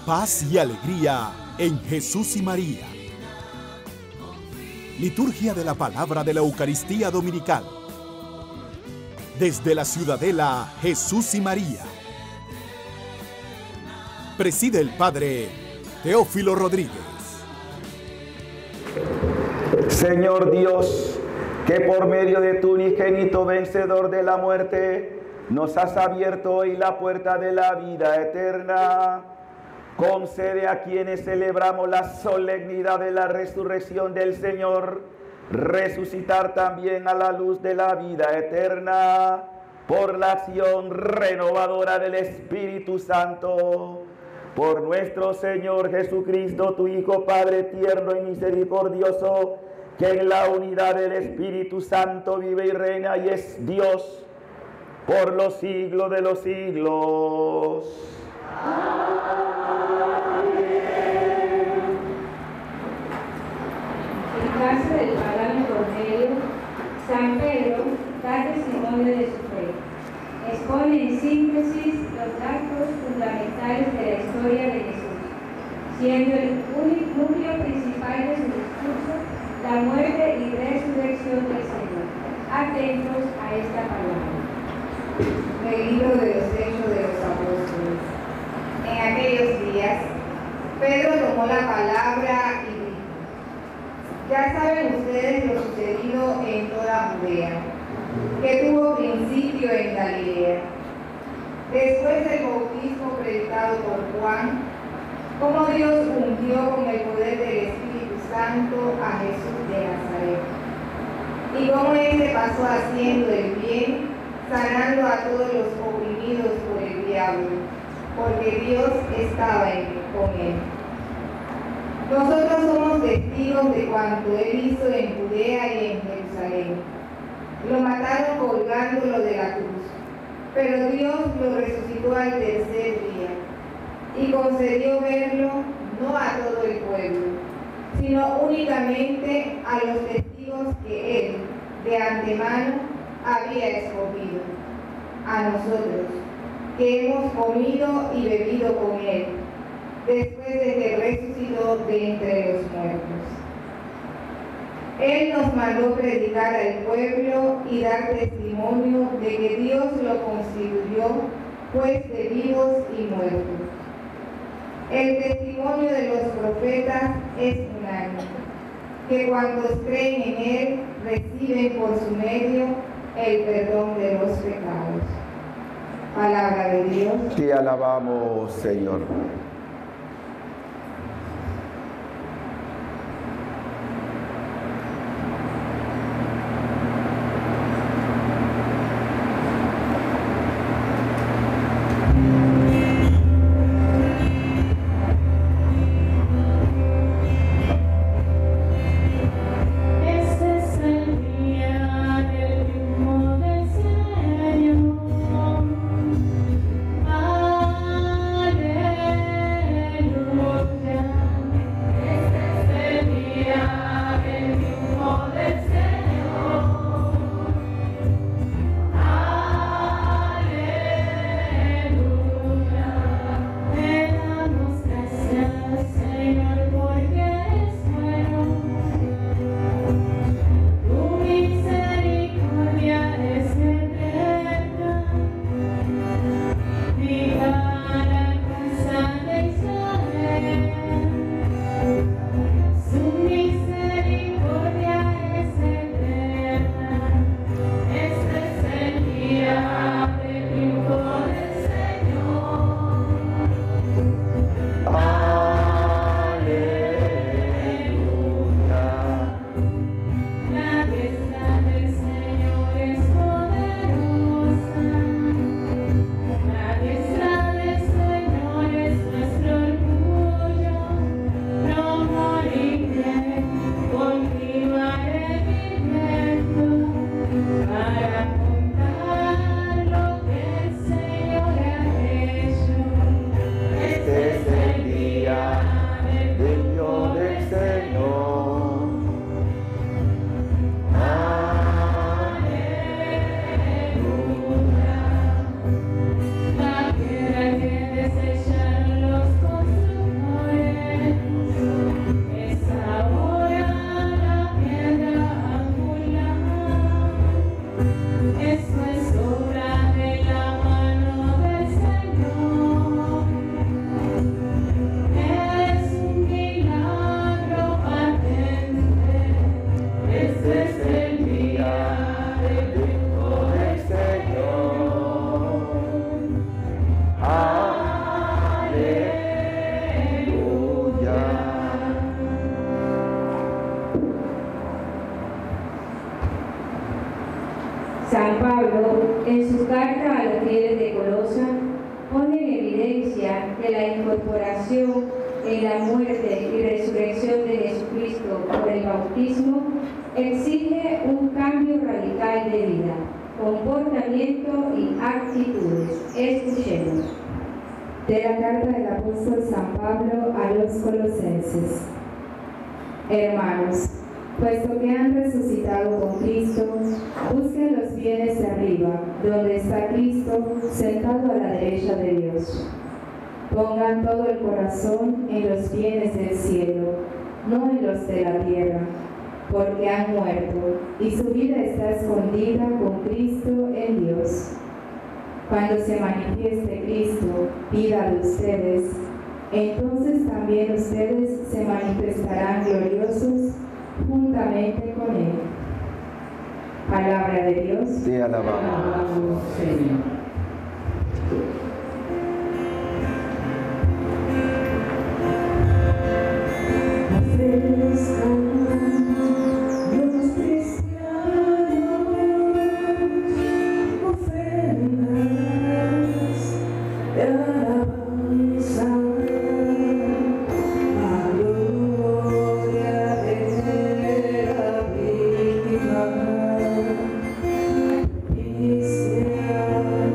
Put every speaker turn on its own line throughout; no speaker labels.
paz y alegría en Jesús y María. Liturgia de la Palabra de la Eucaristía Dominical. Desde la Ciudadela Jesús y María. Preside el Padre Teófilo Rodríguez.
Señor Dios, que por medio de tu unigénito vencedor de la muerte, nos has abierto hoy la puerta de la vida eterna. Concede a quienes celebramos la solemnidad de la resurrección del Señor, resucitar también a la luz de la vida eterna, por la acción renovadora del Espíritu Santo. Por nuestro Señor Jesucristo, tu Hijo, Padre tierno y misericordioso, que en la unidad del Espíritu Santo vive y reina y es Dios por los siglos de los siglos.
En caso del pagano Cornelio, San Pedro da testimonio de su fe. Expone en síntesis los datos fundamentales de la historia de Jesús, siendo el núcleo principal de su discurso la muerte y resurrección del Señor. Atentos a esta palabra.
Del libro de los Hechos de los Apóstoles. En aquellos días, Pedro tomó la palabra y dijo: ya saben ustedes lo sucedido en toda Judea, que tuvo principio en Galilea. Después del bautismo predicado por Juan, cómo Dios ungió con el poder del Espíritu Santo a Jesús de Nazaret, y cómo éste pasó haciendo el bien, sanando a todos los oprimidos por el diablo, porque Dios estaba con él. Nosotros somos testigos de cuanto él hizo en Judea y en Jerusalén. Lo mataron colgándolo de la cruz, pero Dios lo resucitó al tercer día y concedió verlo no a todo el pueblo, sino únicamente a los testigos que él, de antemano, había escogido, a nosotros, que hemos comido y bebido con él, después de que resucitó de entre los muertos. Él nos mandó predicar al pueblo y dar testimonio de que Dios lo constituyó juez de vivos y muertos. El testimonio de los profetas es unánime, que cuantos creen en él reciben por su medio el perdón de los pecados. Palabra de Dios.
Te alabamos, Señor.
Aleluya.
dolorosa pone en evidencia que la incorporación en la muerte y resurrección de Jesucristo por el bautismo exige un cambio radical de vida, comportamiento y actitudes. Escuchemos.
De la carta del apóstol San Pablo a los Colosenses. Hermanos, puesto que han resucitado con Cristo, busquen los bienes de arriba, donde está Cristo sentado a la derecha de Dios. Pongan todo el corazón en los bienes del cielo, no en los de la tierra, porque han muerto y su vida está escondida con Cristo en Dios. Cuando se manifieste Cristo, vida de ustedes, entonces también ustedes se manifestarán gloriosos juntamente con Él. Palabra de Dios.
Te alabamos,
Señor.
Yeah.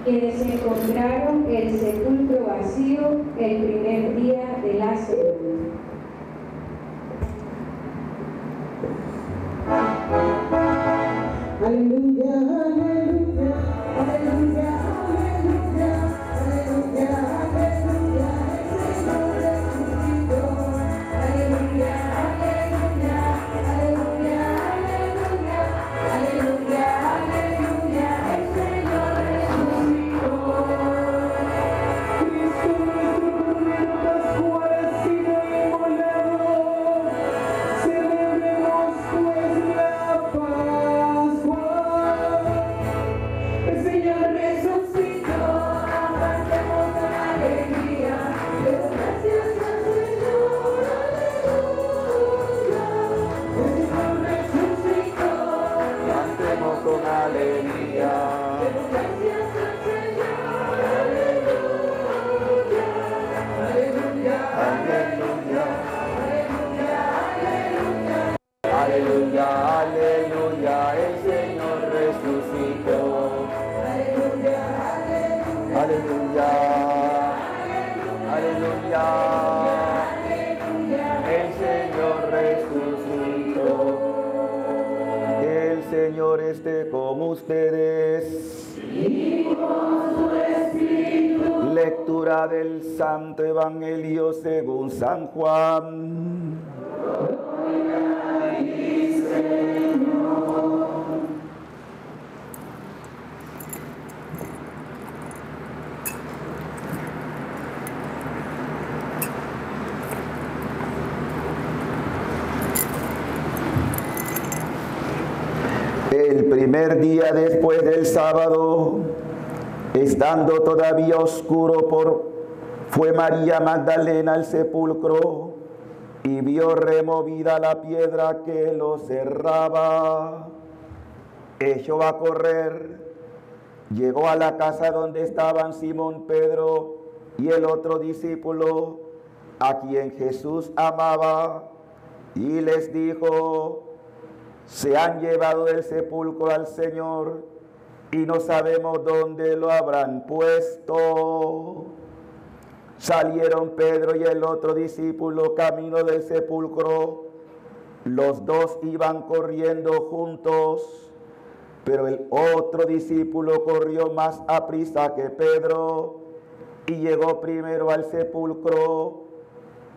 quienes encontraron el sepulcro vacío el primer día de la semana.
Aleluya, aleluya, aleluya, aleluya, aleluya, aleluya, el Señor resucitó. Aleluya, aleluya, aleluya, aleluya, aleluya, aleluya, el Señor resucitó. Cristo nuestro Cordero Pascual ha sido inmolado. Celebremos pues la Pascua. El Señor resucitó, cantemos con alegría, demos gracias al Señor, aleluya. El Señor resucitó,
Cantemos con alegría.
demos gracias al Señor, aleluya. Aleluya,
Aleluya,
aleluya, aleluya.
aleluya, aleluya, el Señor resucitó.
Aleluya,
Aleluya, aleluya, el Señor resucitó. Que el Señor esté con ustedes. Lectura del Santo Evangelio según San Juan. El primer día después del sábado, estando todavía oscuro, fue María Magdalena al sepulcro y vio removida la piedra que lo cerraba. Echó a correr, llegó a la casa donde estaban Simón Pedro y el otro discípulo, a quien Jesús amaba, y les dijo: se han llevado del sepulcro al Señor y no sabemos dónde lo habrán puesto. Salieron Pedro y el otro discípulo camino del sepulcro. Los dos iban corriendo juntos, pero el otro discípulo corrió más aprisa que Pedro y llegó primero al sepulcro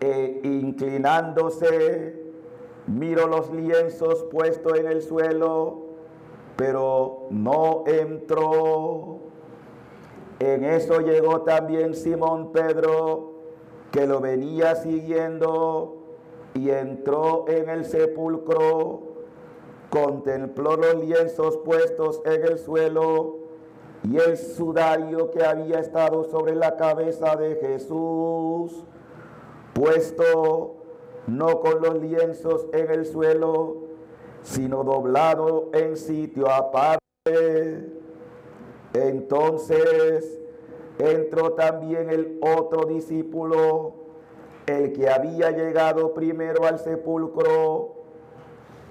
e inclinándose, miró los lienzos puestos en el suelo, pero no entró. En eso llegó también Simón Pedro, que lo venía siguiendo, y entró en el sepulcro, contempló los lienzos puestos en el suelo y el sudario que había estado sobre la cabeza de Jesús, puesto no con los lienzos en el suelo, sino doblado en sitio aparte. Entonces entró también el otro discípulo, el que había llegado primero al sepulcro,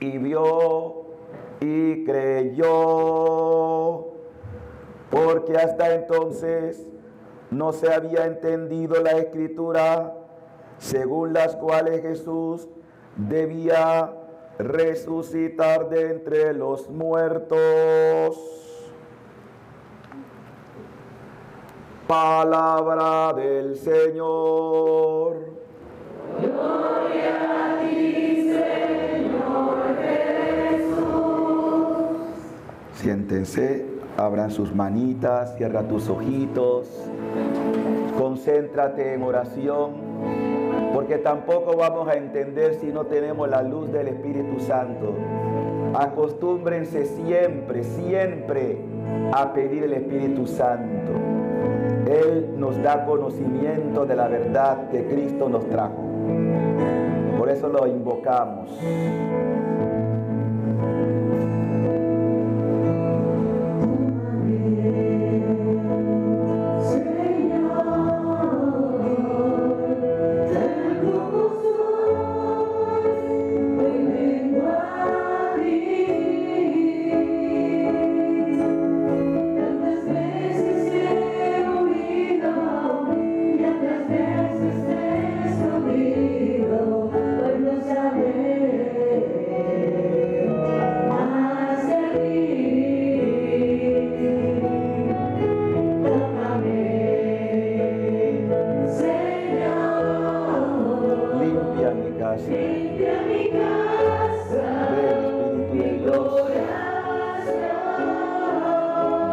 y vio y creyó, porque hasta entonces no se había entendido la escritura, según las cuales Jesús debía resucitar de entre los muertos. Palabra del Señor.
Gloria a ti, Señor Jesús.
Siéntense, abran sus manitas, cierra tus ojitos, concéntrate en oración, porque tampoco vamos a entender si no tenemos la luz del Espíritu Santo. Acostúmbrense siempre, siempre a pedir el Espíritu Santo. Él nos da conocimiento de la verdad que Cristo nos trajo. Por eso lo invocamos.
Tantas veces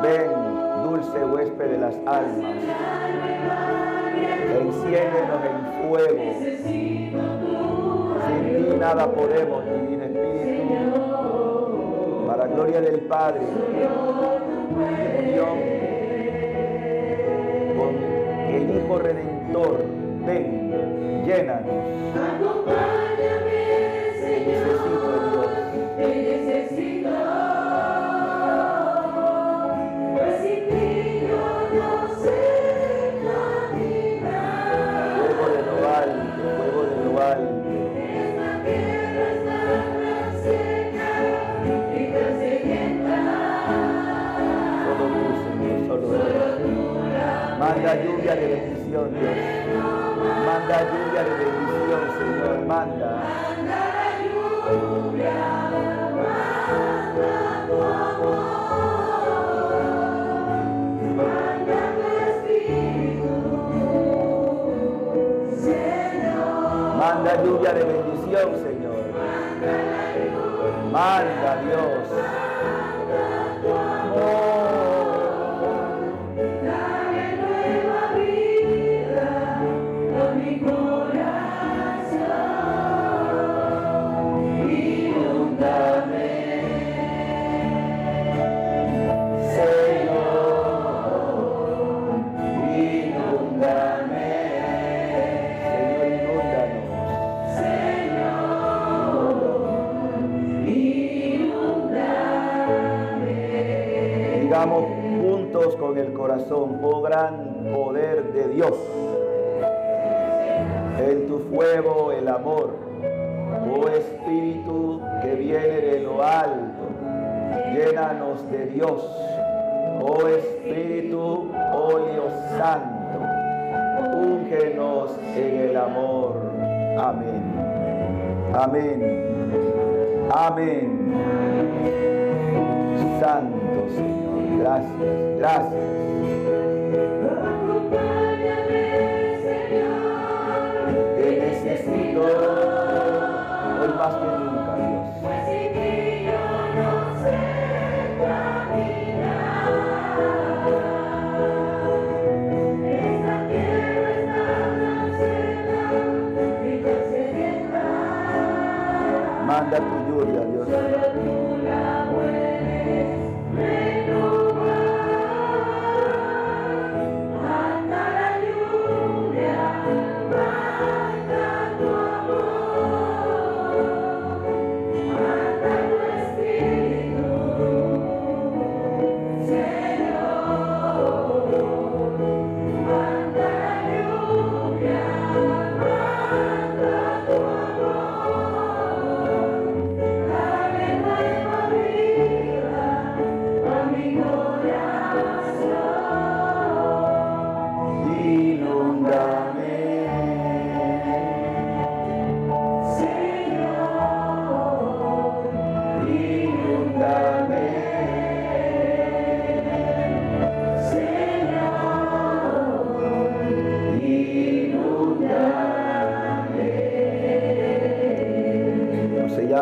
Ven, dulce huésped de las almas. Enciéndenos en fuego. Sin ti nada podemos, Divino Espíritu. Para gloria del Padre, Dios, con el Hijo Redentor, ven, llénanos. Necesito, Dios. Fuego de lo alto, fuego de lo alto. Manda lluvia de bendición, Dios. Manda lluvia de bendición, Señor. Manda. Manda lluvia de bendición, Señor. Manda, Dios. Digamos juntos con el corazón: oh gran poder de Dios, en tu fuego el amor, oh Espíritu que viene de lo alto, llénanos de Dios, oh Espíritu, óleo santo, úngenos en el amor. Amén. Amén. Amén. Santo Señor, gracias, gracias. Te necesito hoy más que nunca, Dios. Manda tu lluvia, Dios.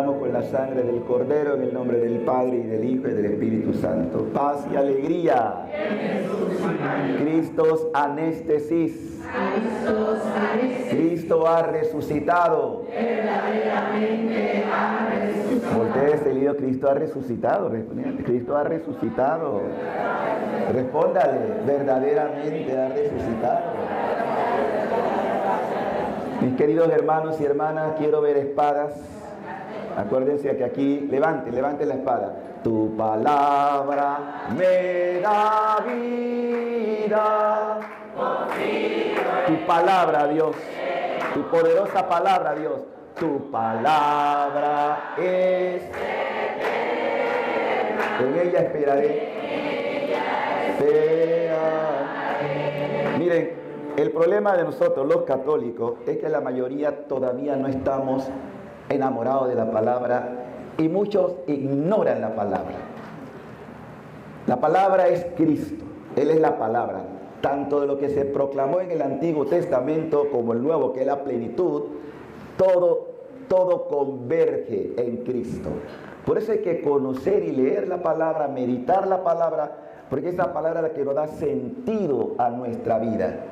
Con la sangre del Cordero, en el nombre del Padre, y del Hijo, y del Espíritu Santo. Paz y alegría. Cristos anéstesis. Cristo ha resucitado.
Verdaderamente ha resucitado.
Voltea querido, Cristo ha resucitado. Cristo ha resucitado. Respóndale, verdaderamente ha resucitado. Mis queridos hermanos y hermanas, quiero ver espadas. Acuérdense que aquí, levante la espada. Tu palabra me da vida. Tu palabra, Dios. Tu poderosa palabra, Dios. Tu palabra es. En ella esperaré. Miren, el problema de nosotros los católicos es que la mayoría todavía no estamos enamorados de la palabra y muchos ignoran la palabra. La palabra es Cristo, Él es la palabra, tanto de lo que se proclamó en el Antiguo Testamento como el Nuevo, que es la plenitud, todo converge en Cristo. Por eso hay que conocer y leer la palabra, meditar la palabra, porque esa palabra es la que nos da sentido a nuestra vida.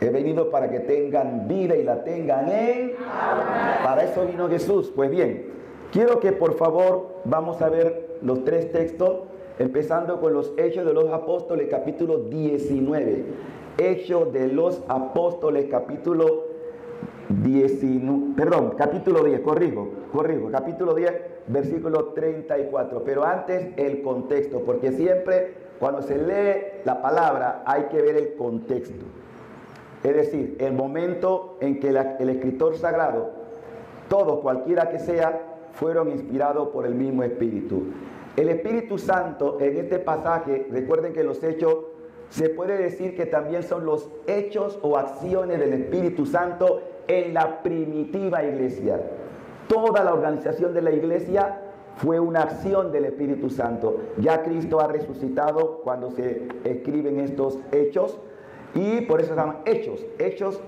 He venido para que tengan vida y la tengan en... Para eso vino Jesús. Pues bien, quiero que por favor vamos a ver los tres textos, empezando con los Hechos de los Apóstoles, capítulo 19. Hechos de los Apóstoles, capítulo 10, capítulo 10, versículo 34. Pero antes el contexto, porque siempre cuando se lee la palabra hay que ver el contexto. Es decir, el momento en que el escritor sagrado, todos, cualquiera que sea, fueron inspirados por el mismo Espíritu. El Espíritu Santo en este pasaje, recuerden que los hechos, se puede decir que también son los hechos o acciones del Espíritu Santo en la primitiva iglesia. Toda la organización de la iglesia fue una acción del Espíritu Santo. Ya Cristo ha resucitado cuando se escriben estos hechos. Y por eso se llaman hechos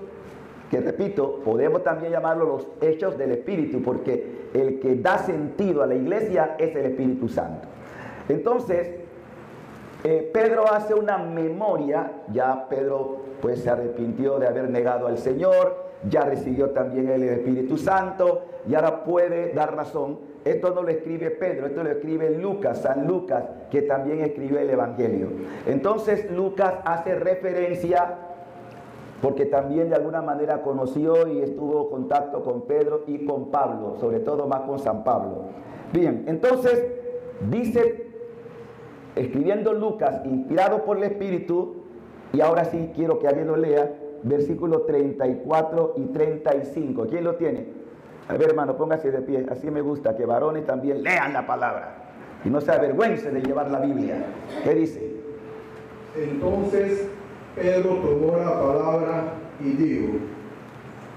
que, repito, podemos también llamarlo los hechos del Espíritu, porque el que da sentido a la iglesia es el Espíritu Santo. Entonces, Pedro hace una memoria. Ya Pedro pues se arrepintió de haber negado al Señor, ya recibió también el Espíritu Santo y ahora puede dar razón. Esto no lo escribe Pedro, esto lo escribe Lucas, San Lucas, que también escribió el Evangelio. Entonces Lucas hace referencia, porque también de alguna manera conoció y estuvo en contacto con Pedro y con Pablo, sobre todo más con San Pablo. Bien, entonces dice, escribiendo Lucas, inspirado por el Espíritu, y ahora sí quiero que alguien lo lea, versículos 34 y 35. ¿Quién lo tiene? A ver, hermano, póngase de pie. Así me gusta, que varones también lean la palabra y no se avergüencen de llevar la Biblia. ¿Qué dice?
Entonces Pedro tomó la palabra y dijo: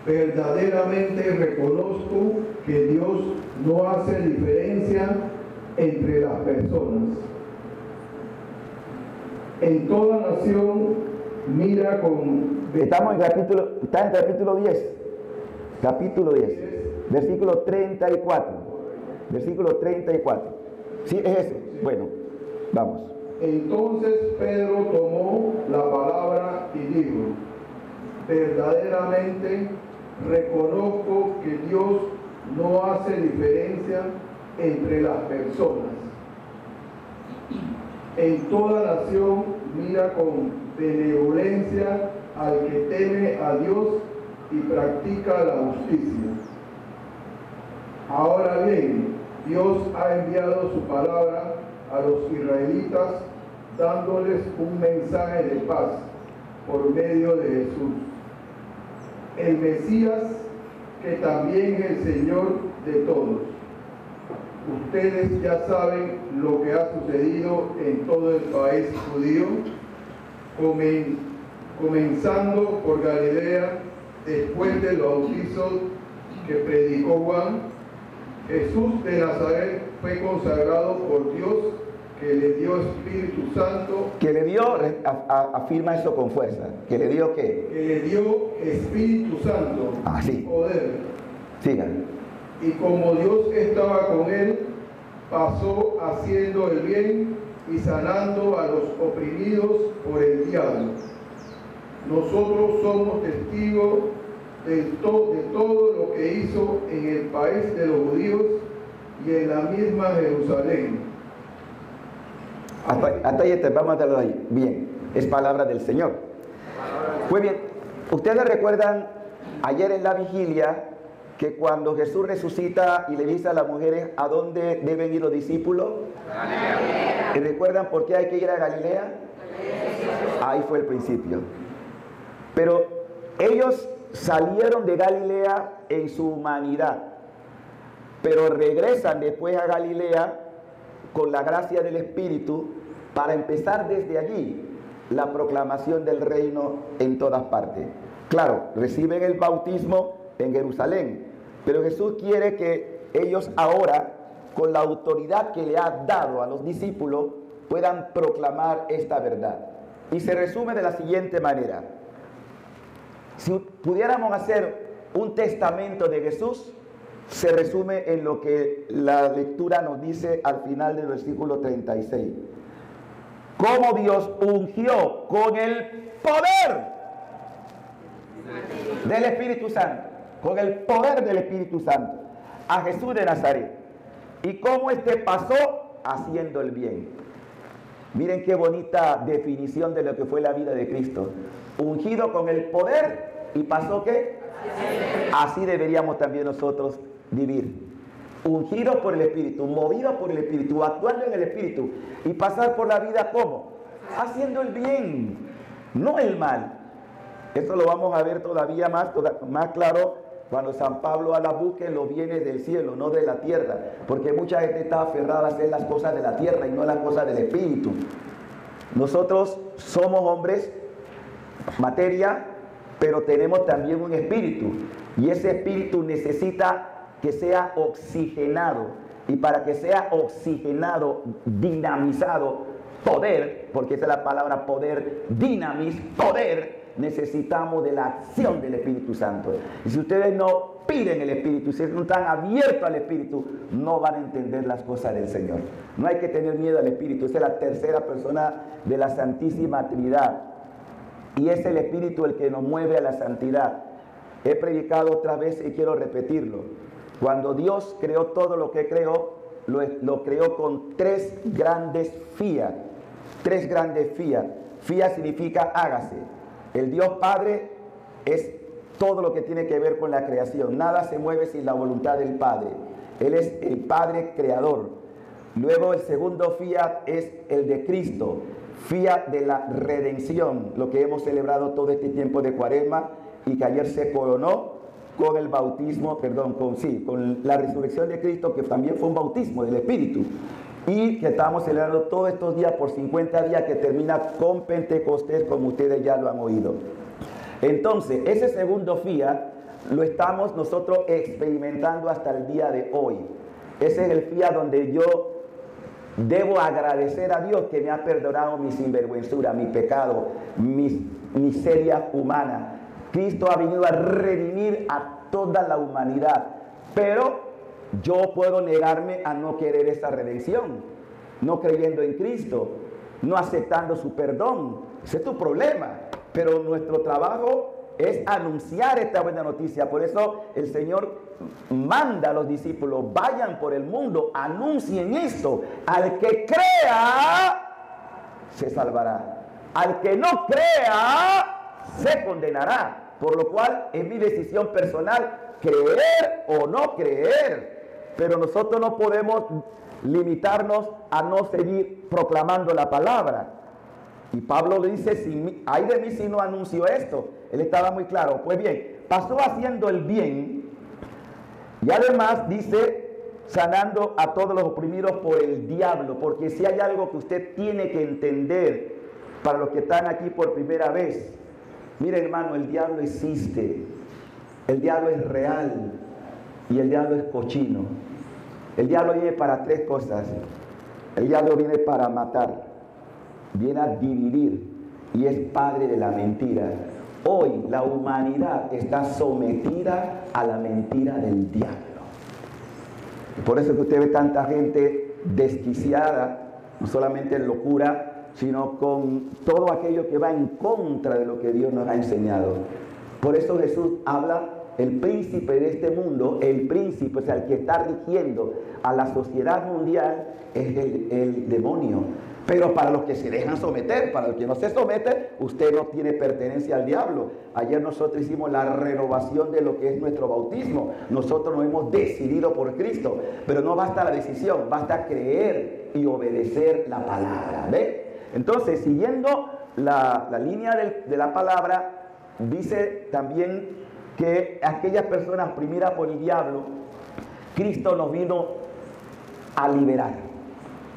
verdaderamente reconozco que Dios no hace diferencia entre las personas. En toda nación mira con...
Estamos en capítulo 10. Capítulo 10. Versículo 34. Versículo 34. ¿Sí es ese? Bueno, vamos.
Entonces Pedro tomó la palabra y dijo: verdaderamente reconozco que Dios no hace diferencia entre las personas. En toda nación mira con benevolencia al que teme a Dios y practica la justicia. Ahora bien, Dios ha enviado su palabra a los israelitas, dándoles un mensaje de paz por medio de Jesús, el Mesías, que también es el Señor de todos. Ustedes ya saben lo que ha sucedido en todo el país judío, comenzando por Galilea, después del bautizo que predicó Juan. Jesús de Nazaret fue consagrado por Dios, que le dio Espíritu Santo.
Que le dio, afirma eso con fuerza. ¿Que le dio qué?
Que le dio Espíritu Santo y poder.
Sigan.
Y como Dios estaba con él, pasó haciendo el bien y sanando a los oprimidos por el diablo. Nosotros somos testigos de todo lo que hizo en el país de los judíos y en la misma Jerusalén.
Hasta ahí vamos a darlo ahí. Bien, es palabra del Señor. Muy bien, ustedes recuerdan ayer en la vigilia que cuando Jesús resucita y le dice a las mujeres a dónde deben ir los discípulos. Galilea. ¿Y recuerdan por qué hay que ir a Galilea? Ahí fue el principio. Pero ellos salieron de Galilea en su humanidad, pero regresan después a Galilea con la gracia del Espíritu para empezar desde allí la proclamación del reino en todas partes. Claro, reciben el bautismo en Jerusalén, pero Jesús quiere que ellos ahora, con la autoridad que le ha dado a los discípulos, puedan proclamar esta verdad. Y se resume de la siguiente manera: si pudiéramos hacer un testamento de Jesús, se resume en lo que la lectura nos dice al final del versículo 36. cómo Dios ungió con el poder del Espíritu Santo, con el poder del Espíritu Santo, a Jesús de Nazaret. Y cómo este pasó haciendo el bien. Miren qué bonita definición de lo que fue la vida de Cristo. Ungido con el poder y pasó ¿qué? Así deberíamos también nosotros vivir. Ungidos por el Espíritu, movidos por el Espíritu, actuando en el Espíritu y pasar por la vida ¿cómo? Haciendo el bien, no el mal. Eso lo vamos a ver todavía más claro cuando San Pablo habla, busquen los bienes del cielo, no de la tierra, porque mucha gente está aferrada a hacer las cosas de la tierra y no las cosas del Espíritu. Nosotros somos hombres, materia, pero tenemos también un espíritu, y ese espíritu necesita que sea oxigenado, y para que sea oxigenado, dinamizado, poder, porque esa es la palabra poder, dinamis, poder, necesitamos de la acción del Espíritu Santo. Y si ustedes no piden el Espíritu, si no están abiertos al Espíritu, no van a entender las cosas del Señor. No hay que tener miedo al Espíritu, esa es la tercera persona de la Santísima Trinidad, y es el Espíritu el que nos mueve a la santidad. He predicado otra vez y quiero repetirlo. Cuando Dios creó todo lo que creó, lo creó con tres grandes fiat. Tres grandes fiat. Fiat significa hágase. El Dios Padre es todo lo que tiene que ver con la creación. Nada se mueve sin la voluntad del Padre. Él es el Padre creador. Luego el segundo fiat es el de Cristo. Fiat de la redención, lo que hemos celebrado todo este tiempo de Cuaresma y que ayer se coronó con el bautismo, con la resurrección de Cristo, que también fue un bautismo del Espíritu, y que estamos celebrando todos estos días por 50 días, que termina con Pentecostés, como ustedes ya lo han oído. Entonces, ese segundo fiat lo estamos nosotros experimentando hasta el día de hoy. Ese es el fiat donde yo debo agradecer a Dios que me ha perdonado mi sinvergüenzura, mi pecado, mi miseria humana. Cristo ha venido a redimir a toda la humanidad, pero yo puedo negarme a no querer esa redención, no creyendo en Cristo, no aceptando su perdón. Ese es tu problema, pero nuestro trabajo es anunciar esta buena noticia. Por eso el Señor manda a los discípulos, vayan por el mundo, anuncien esto. Al que crea, se salvará. Al que no crea, se condenará. Por lo cual es mi decisión personal creer o no creer. Pero nosotros no podemos limitarnos a no seguir proclamando la palabra. Y Pablo le dice, ay de mí si no anuncio esto. Él estaba muy claro. Pues bien, pasó haciendo el bien, y además dice, sanando a todos los oprimidos por el diablo. Porque si hay algo que usted tiene que entender, para los que están aquí por primera vez, mire hermano, el diablo existe, el diablo es real, y el diablo es cochino. El diablo viene para tres cosas. El diablo viene para matar, viene a dividir, y es padre de la mentira. Hoy la humanidad está sometida a la mentira del diablo. Por eso que usted ve tanta gente desquiciada, no solamente en locura, sino con todo aquello que va en contra de lo que Dios nos ha enseñado. Por eso Jesús habla, el príncipe de este mundo, el príncipe, o sea, el que está rigiendo a la sociedad mundial, es el demonio. Pero para los que se dejan someter, para los que no se someten, usted no tiene pertenencia al diablo. Ayer nosotros hicimos la renovación de lo que es nuestro bautismo. Nosotros nos hemos decidido por Cristo. Pero no basta la decisión, basta creer y obedecer la palabra. ¿Ve? Entonces, siguiendo la línea de la palabra, dice también que aquellas personas oprimidas por el diablo, Cristo nos vino a liberar,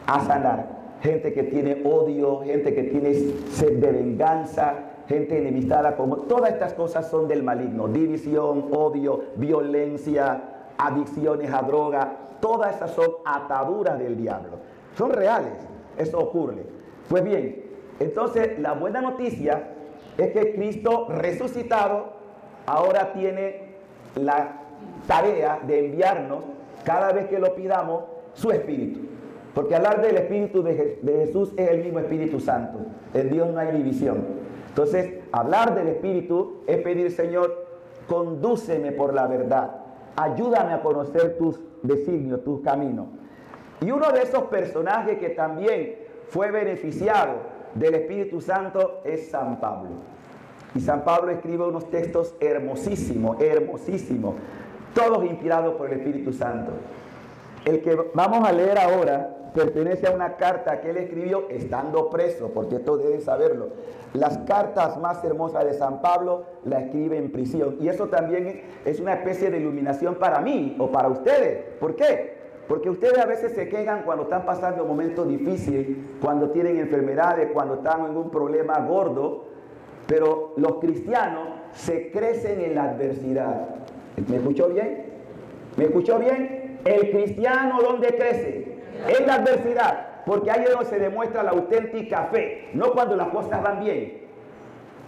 a sanar. Gente que tiene odio, gente que tiene sed de venganza, gente enemistada, como todas estas cosas son del maligno. División, odio, violencia, adicciones a droga, todas esas son ataduras del diablo. Son reales, eso ocurre. Pues bien, entonces la buena noticia es que Cristo resucitado ahora tiene la tarea de enviarnos, cada vez que lo pidamos, su Espíritu. Porque hablar del Espíritu de Jesús es el mismo Espíritu Santo. En Dios no hay división. Entonces, hablar del Espíritu es pedir, Señor, condúceme por la verdad. Ayúdame a conocer tus designios, tus caminos. Y uno de esos personajes que también fue beneficiado del Espíritu Santo es San Pablo. Y San Pablo escribe unos textos hermosísimos, hermosísimos, todos inspirados por el Espíritu Santo. El que vamos a leer ahora pertenece a una carta que él escribió estando preso, porque esto deben saberlo. Las cartas más hermosas de San Pablo las escribe en prisión. Y eso también es una especie de iluminación para mí o para ustedes. ¿Por qué? Porque ustedes a veces se quejan cuando están pasando momentos difíciles, cuando tienen enfermedades, cuando están en un problema gordo. Pero los cristianos se crecen en la adversidad. ¿Me escuchó bien? ¿Me escuchó bien? El cristiano, ¿dónde crece? En la adversidad. Porque ahí es donde se demuestra la auténtica fe. No cuando las cosas van bien.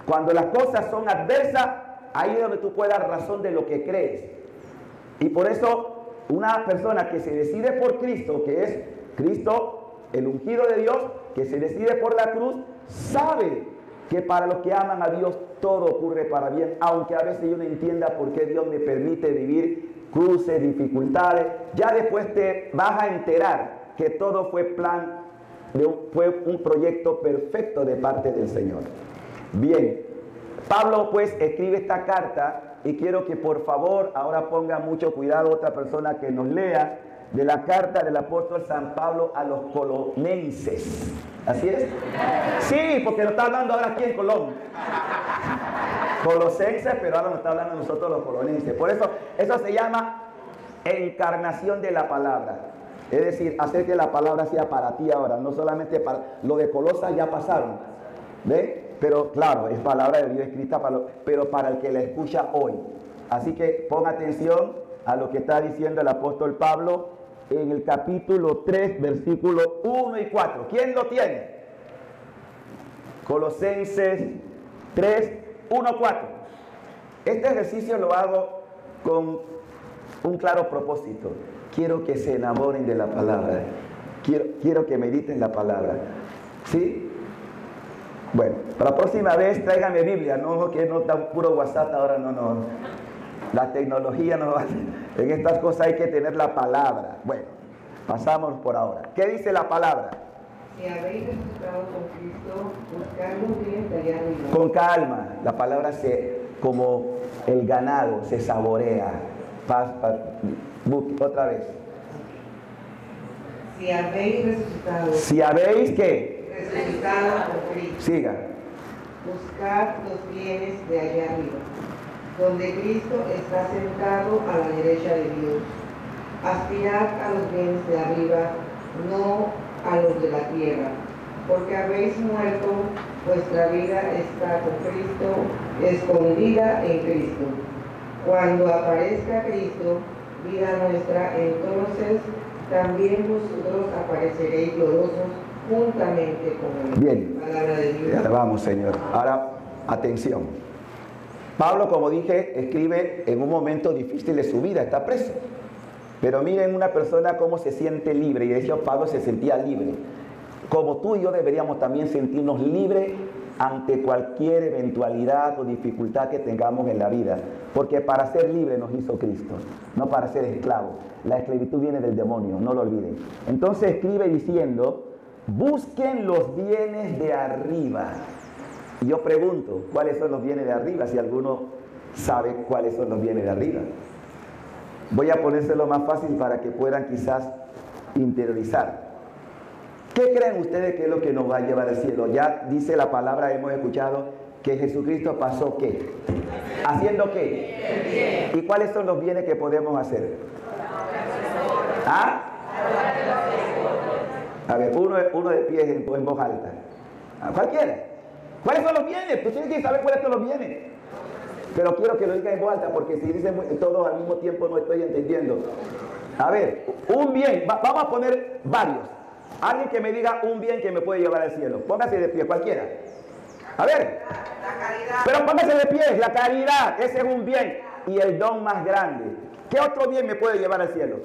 Cuando las cosas son adversas, ahí es donde tú puedes dar razón de lo que crees. Y por eso, una persona que se decide por Cristo, que es Cristo, el ungido de Dios, que se decide por la cruz, sabe que para los que aman a Dios todo ocurre para bien, aunque a veces yo no entienda por qué Dios me permite vivir cruces, dificultades. Ya después te vas a enterar que todo fue fue un proyecto perfecto de parte del Señor. Bien, Pablo pues escribe esta carta y quiero que por favor ahora ponga mucho cuidado otra persona que nos lea de la carta del apóstol San Pablo a los colonenses. ¿Así es? Sí, porque nos está hablando ahora aquí en Colón. Colosenses, pero ahora nos está hablando nosotros los colonenses. Por eso se llama encarnación de la palabra. Es decir, hacer que la palabra sea para ti ahora, no solamente para... Lo de Colosas ya pasaron, ¿ve? Pero claro, es palabra de Dios escrita, pero para el que la escucha hoy. Así que ponga atención a lo que está diciendo el apóstol Pablo en el capítulo 3, versículos 1 y 4. ¿Quién lo tiene? Colosenses 3, 1, 4. Este ejercicio lo hago con un claro propósito. Quiero que se enamoren de la palabra. Quiero que mediten la palabra. ¿Sí? Bueno, para la próxima vez tráigame Biblia. No, que no está puro WhatsApp ahora, no. La tecnología no va. En estas cosas hay que tener la palabra. Bueno, pasamos por ahora. ¿Qué dice la palabra?
Si habéis resucitado con Cristo, buscad los bienes de allá arriba.
Con calma. La palabra como el ganado, se saborea. Otra vez.
Si habéis resucitado.
Si habéis, ¿qué?
Resucitado con Cristo.
Siga.
Buscad los bienes de allá arriba, donde Cristo está sentado a la derecha de Dios. Aspirad a los bienes de arriba, no a los de la tierra, porque habéis muerto, vuestra vida está con Cristo, escondida en Cristo. Cuando aparezca Cristo, vida nuestra, entonces también vosotros apareceréis gloriosos juntamente con Él.
Bien,
Palabra de Dios.
Vamos, Señor. Ahora, atención. Pablo, como dije, escribe en un momento difícil de su vida, está preso. Pero miren una persona cómo se siente libre, y de hecho Pablo se sentía libre. Como tú y yo deberíamos también sentirnos libres ante cualquier eventualidad o dificultad que tengamos en la vida. Porque para ser libre nos hizo Cristo, no para ser esclavos. La esclavitud viene del demonio, no lo olviden. Entonces escribe diciendo, busquen los bienes de arriba. Y yo pregunto, ¿cuáles son los bienes de arriba? Si alguno sabe cuáles son los bienes de arriba. Voy a ponérselo más fácil para que puedan quizás interiorizar. ¿Qué creen ustedes que es lo que nos va a llevar al cielo? Ya dice la palabra, hemos escuchado, que Jesucristo pasó ¿qué? ¿Haciendo qué? ¿Y cuáles son los bienes que podemos hacer? ¿Ah? A ver, uno de pie en voz alta. Cualquiera. ¿Cuáles son los bienes? Tú tienes que saber cuáles son los bienes. Pero quiero que lo diga en voz alta, porque si dicen todos al mismo tiempo no estoy entendiendo. A ver, un bien. Vamos a poner varios. Alguien que me diga un bien que me puede llevar al cielo. Póngase de pie, cualquiera. A ver.
La caridad. Pero
póngase de pie, la caridad. Ese es un bien. Y el don más grande. ¿Qué otro bien me puede llevar al cielo?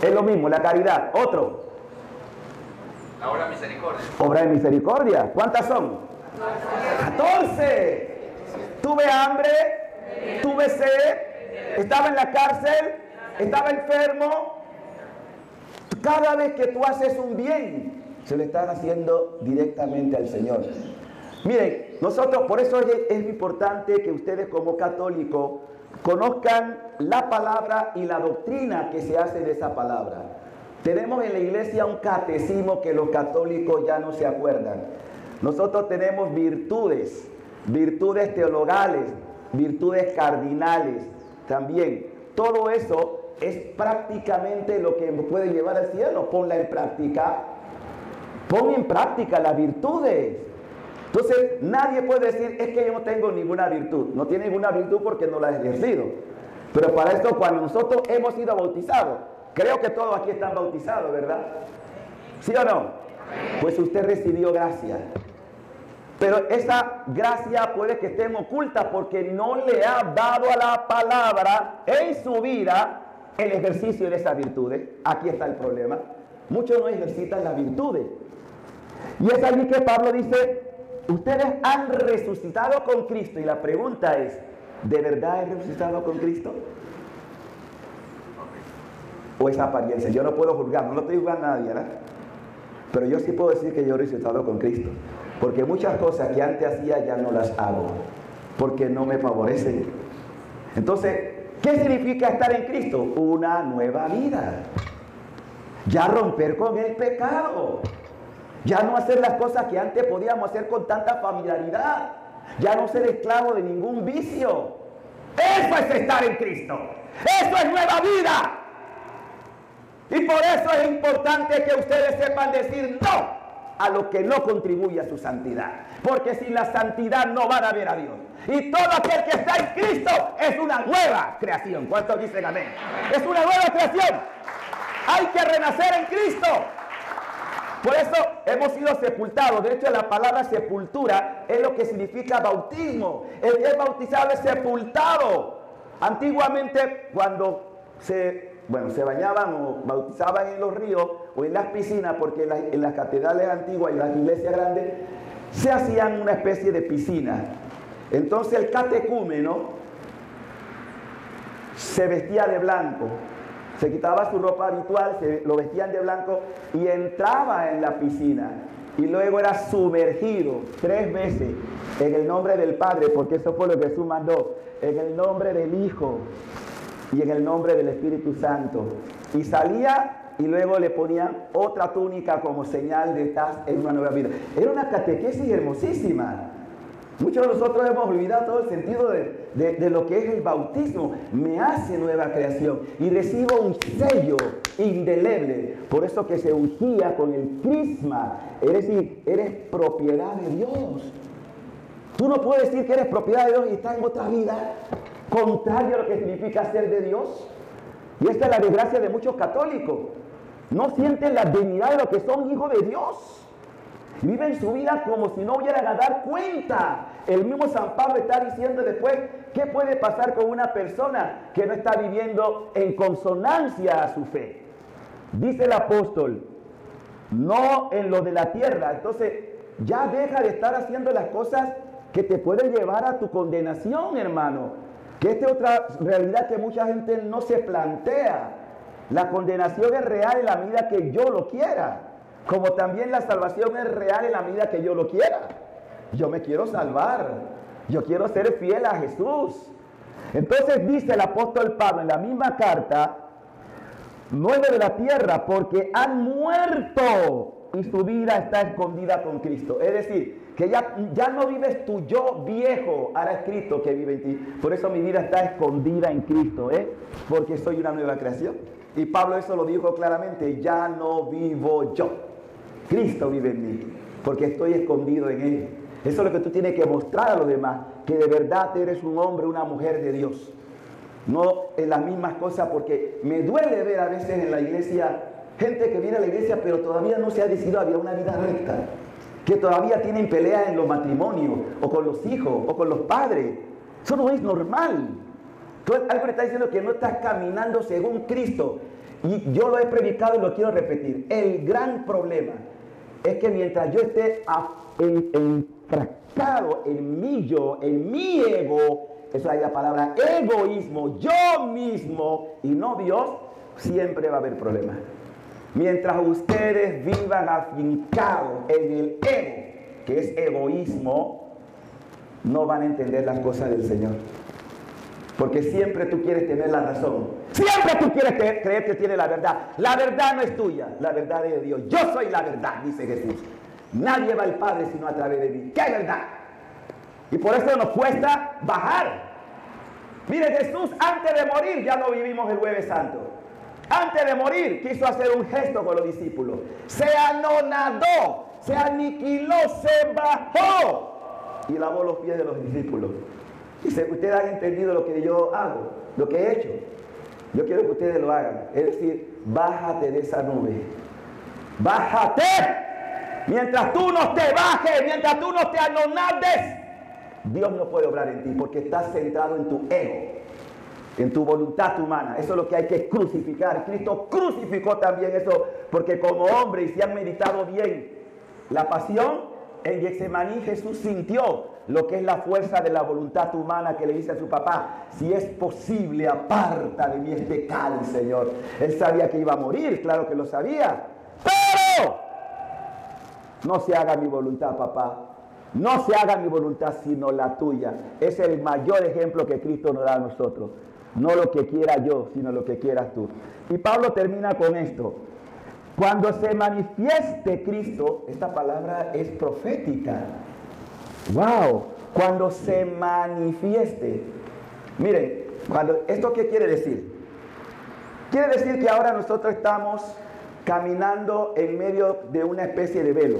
Es lo mismo, la caridad. Otro.
La obra de misericordia.
Obra de misericordia. ¿Cuántas son? 14. Tuve hambre, tuve sed, estaba en la cárcel, estaba enfermo. Cada vez que tú haces un bien, se lo están haciendo directamente al Señor. Miren, nosotros, por eso es importante que ustedes como católicos conozcan la palabra y la doctrina que se hace de esa palabra. Tenemos en la iglesia un catecismo que los católicos ya no se acuerdan. Nosotros tenemos virtudes teologales, virtudes cardinales también. Todo eso es prácticamente lo que nos puede llevar al cielo. Ponla en práctica. Pon en práctica las virtudes. Entonces, nadie puede decir, es que yo no tengo ninguna virtud. No tiene ninguna virtud porque no la ha ejercido. Pero para esto, cuando nosotros hemos sido bautizados, creo que todos aquí están bautizados, ¿verdad? ¿Sí o no? Pues usted recibió gracia. Pero esa gracia puede que esté oculta porque no le ha dado a la palabra en su vida el ejercicio de esas virtudes. Aquí está el problema. Muchos no ejercitan las virtudes. Y es allí que Pablo dice, ustedes han resucitado con Cristo. Y la pregunta es, ¿de verdad he resucitado con Cristo? ¿O es apariencia? Yo no puedo juzgar, no lo estoy juzgando a nadie, ¿verdad? Pero yo sí puedo decir que yo he resucitado con Cristo. Porque muchas cosas que antes hacía ya no las hago. Porque no me favorecen. Entonces, ¿qué significa estar en Cristo? Una nueva vida. Ya romper con el pecado. Ya no hacer las cosas que antes podíamos hacer con tanta familiaridad. Ya no ser esclavo de ningún vicio. Eso es estar en Cristo. Eso es nueva vida. Y por eso es importante que ustedes sepan decir no a lo que no contribuye a su santidad. Porque sin la santidad no van a ver a Dios. Y todo aquel que está en Cristo es una nueva creación. ¿Cuántos dicen amén? Es una nueva creación. Hay que renacer en Cristo. Por eso hemos sido sepultados. De hecho, la palabra sepultura es lo que significa bautismo. El que es bautizado es sepultado. Antiguamente, cuando se bañaban o bautizaban en los ríos o en las piscinas, porque en las catedrales antiguas y las iglesias grandes se hacían una especie de piscina. Entonces el catecúmeno se vestía de blanco. Se quitaba su ropa habitual, lo vestían de blanco y entraba en la piscina. Y luego era sumergido 3 veces en el nombre del Padre, porque eso fue lo que Jesús mandó, en el nombre del Hijo y en el nombre del Espíritu Santo. Y salía y luego le ponían otra túnica como señal de estar en una nueva vida. Era una catequesis hermosísima. Muchos de nosotros hemos olvidado todo el sentido de lo que es el bautismo. Me hace nueva creación y recibo un sello indeleble. Por eso que se ungía con el crisma. Es decir, eres propiedad de Dios. Tú no puedes decir que eres propiedad de Dios y estás en otra vida contrario a lo que significa ser de Dios. Y esta es la desgracia de muchos católicos. No sienten la dignidad de lo que son hijos de Dios. Viven su vida como si no hubieran a dar cuenta. El mismo San Pablo está diciendo después, ¿qué puede pasar con una persona que no está viviendo en consonancia a su fe? Dice el apóstol, no en lo de la tierra. Entonces, ya deja de estar haciendo las cosas que te pueden llevar a tu condenación, hermano. Que esta es otra realidad que mucha gente no se plantea. La condenación es real en la medida que yo lo quiera. Como también la salvación es real en la medida que yo lo quiera. Yo me quiero salvar. Yo quiero ser fiel a Jesús. Entonces dice el apóstol Pablo en la misma carta, no es de la tierra, porque han muerto y su vida está escondida con Cristo. Es decir, que ya no vives tu yo viejo, ahora es Cristo que vive en ti. Por eso mi vida está escondida en Cristo, porque soy una nueva creación. Y Pablo eso lo dijo claramente, ya no vivo yo, Cristo vive en mí, porque estoy escondido en Él. Eso es lo que tú tienes que mostrar a los demás, que de verdad eres un hombre, una mujer de Dios. No en las mismas cosas, porque me duele ver a veces en la iglesia, gente que viene a la iglesia pero todavía no se ha decidido a vivir una vida recta, que todavía tienen peleas en los matrimonios, o con los hijos, o con los padres. Eso no es normal. Algo le está diciendo que no estás caminando según Cristo. Y yo lo he predicado y lo quiero repetir. El gran problema es que mientras yo esté enfrascado en mi yo, en mi ego, esa es la palabra egoísmo, yo mismo y no Dios, siempre va a haber problemas. Mientras ustedes vivan afincados en el ego, que es egoísmo, no van a entender las cosas del Señor. Porque siempre tú quieres tener la razón. Siempre tú quieres creer que tienes la verdad. La verdad no es tuya, la verdad es de Dios. Yo soy la verdad, dice Jesús. Nadie va al Padre sino a través de mí. ¿Qué verdad? Y por eso nos cuesta bajar. Mire, Jesús antes de morir, ya lo vivimos el Jueves Santo. Antes de morir quiso hacer un gesto con los discípulos. Se anonadó, se aniquiló, se bajó y lavó los pies de los discípulos. Dice, ustedes han entendido lo que yo hago, lo que he hecho. Yo quiero que ustedes lo hagan. Es decir, bájate de esa nube. Bájate. Mientras tú no te bajes, mientras tú no te anonades, Dios no puede obrar en ti porque estás centrado en tu ego, en tu voluntad humana. Eso es lo que hay que crucificar. Cristo crucificó también eso porque como hombre, y si han meditado bien la pasión, en Getsemaní Jesús sintió lo que es la fuerza de la voluntad humana que le dice a su papá, si es posible, aparta de mí este cáliz, Señor. Él sabía que iba a morir, claro que lo sabía, pero no se haga mi voluntad, papá. No se haga mi voluntad sino la tuya. Es el mayor ejemplo que Cristo nos da a nosotros. No lo que quiera yo, sino lo que quieras tú. Y Pablo termina con esto. Cuando se manifieste Cristo, esta palabra es profética. ¡Wow! Cuando se manifieste. Miren, ¿esto qué quiere decir? Quiere decir que ahora nosotros estamos caminando en medio de una especie de velo.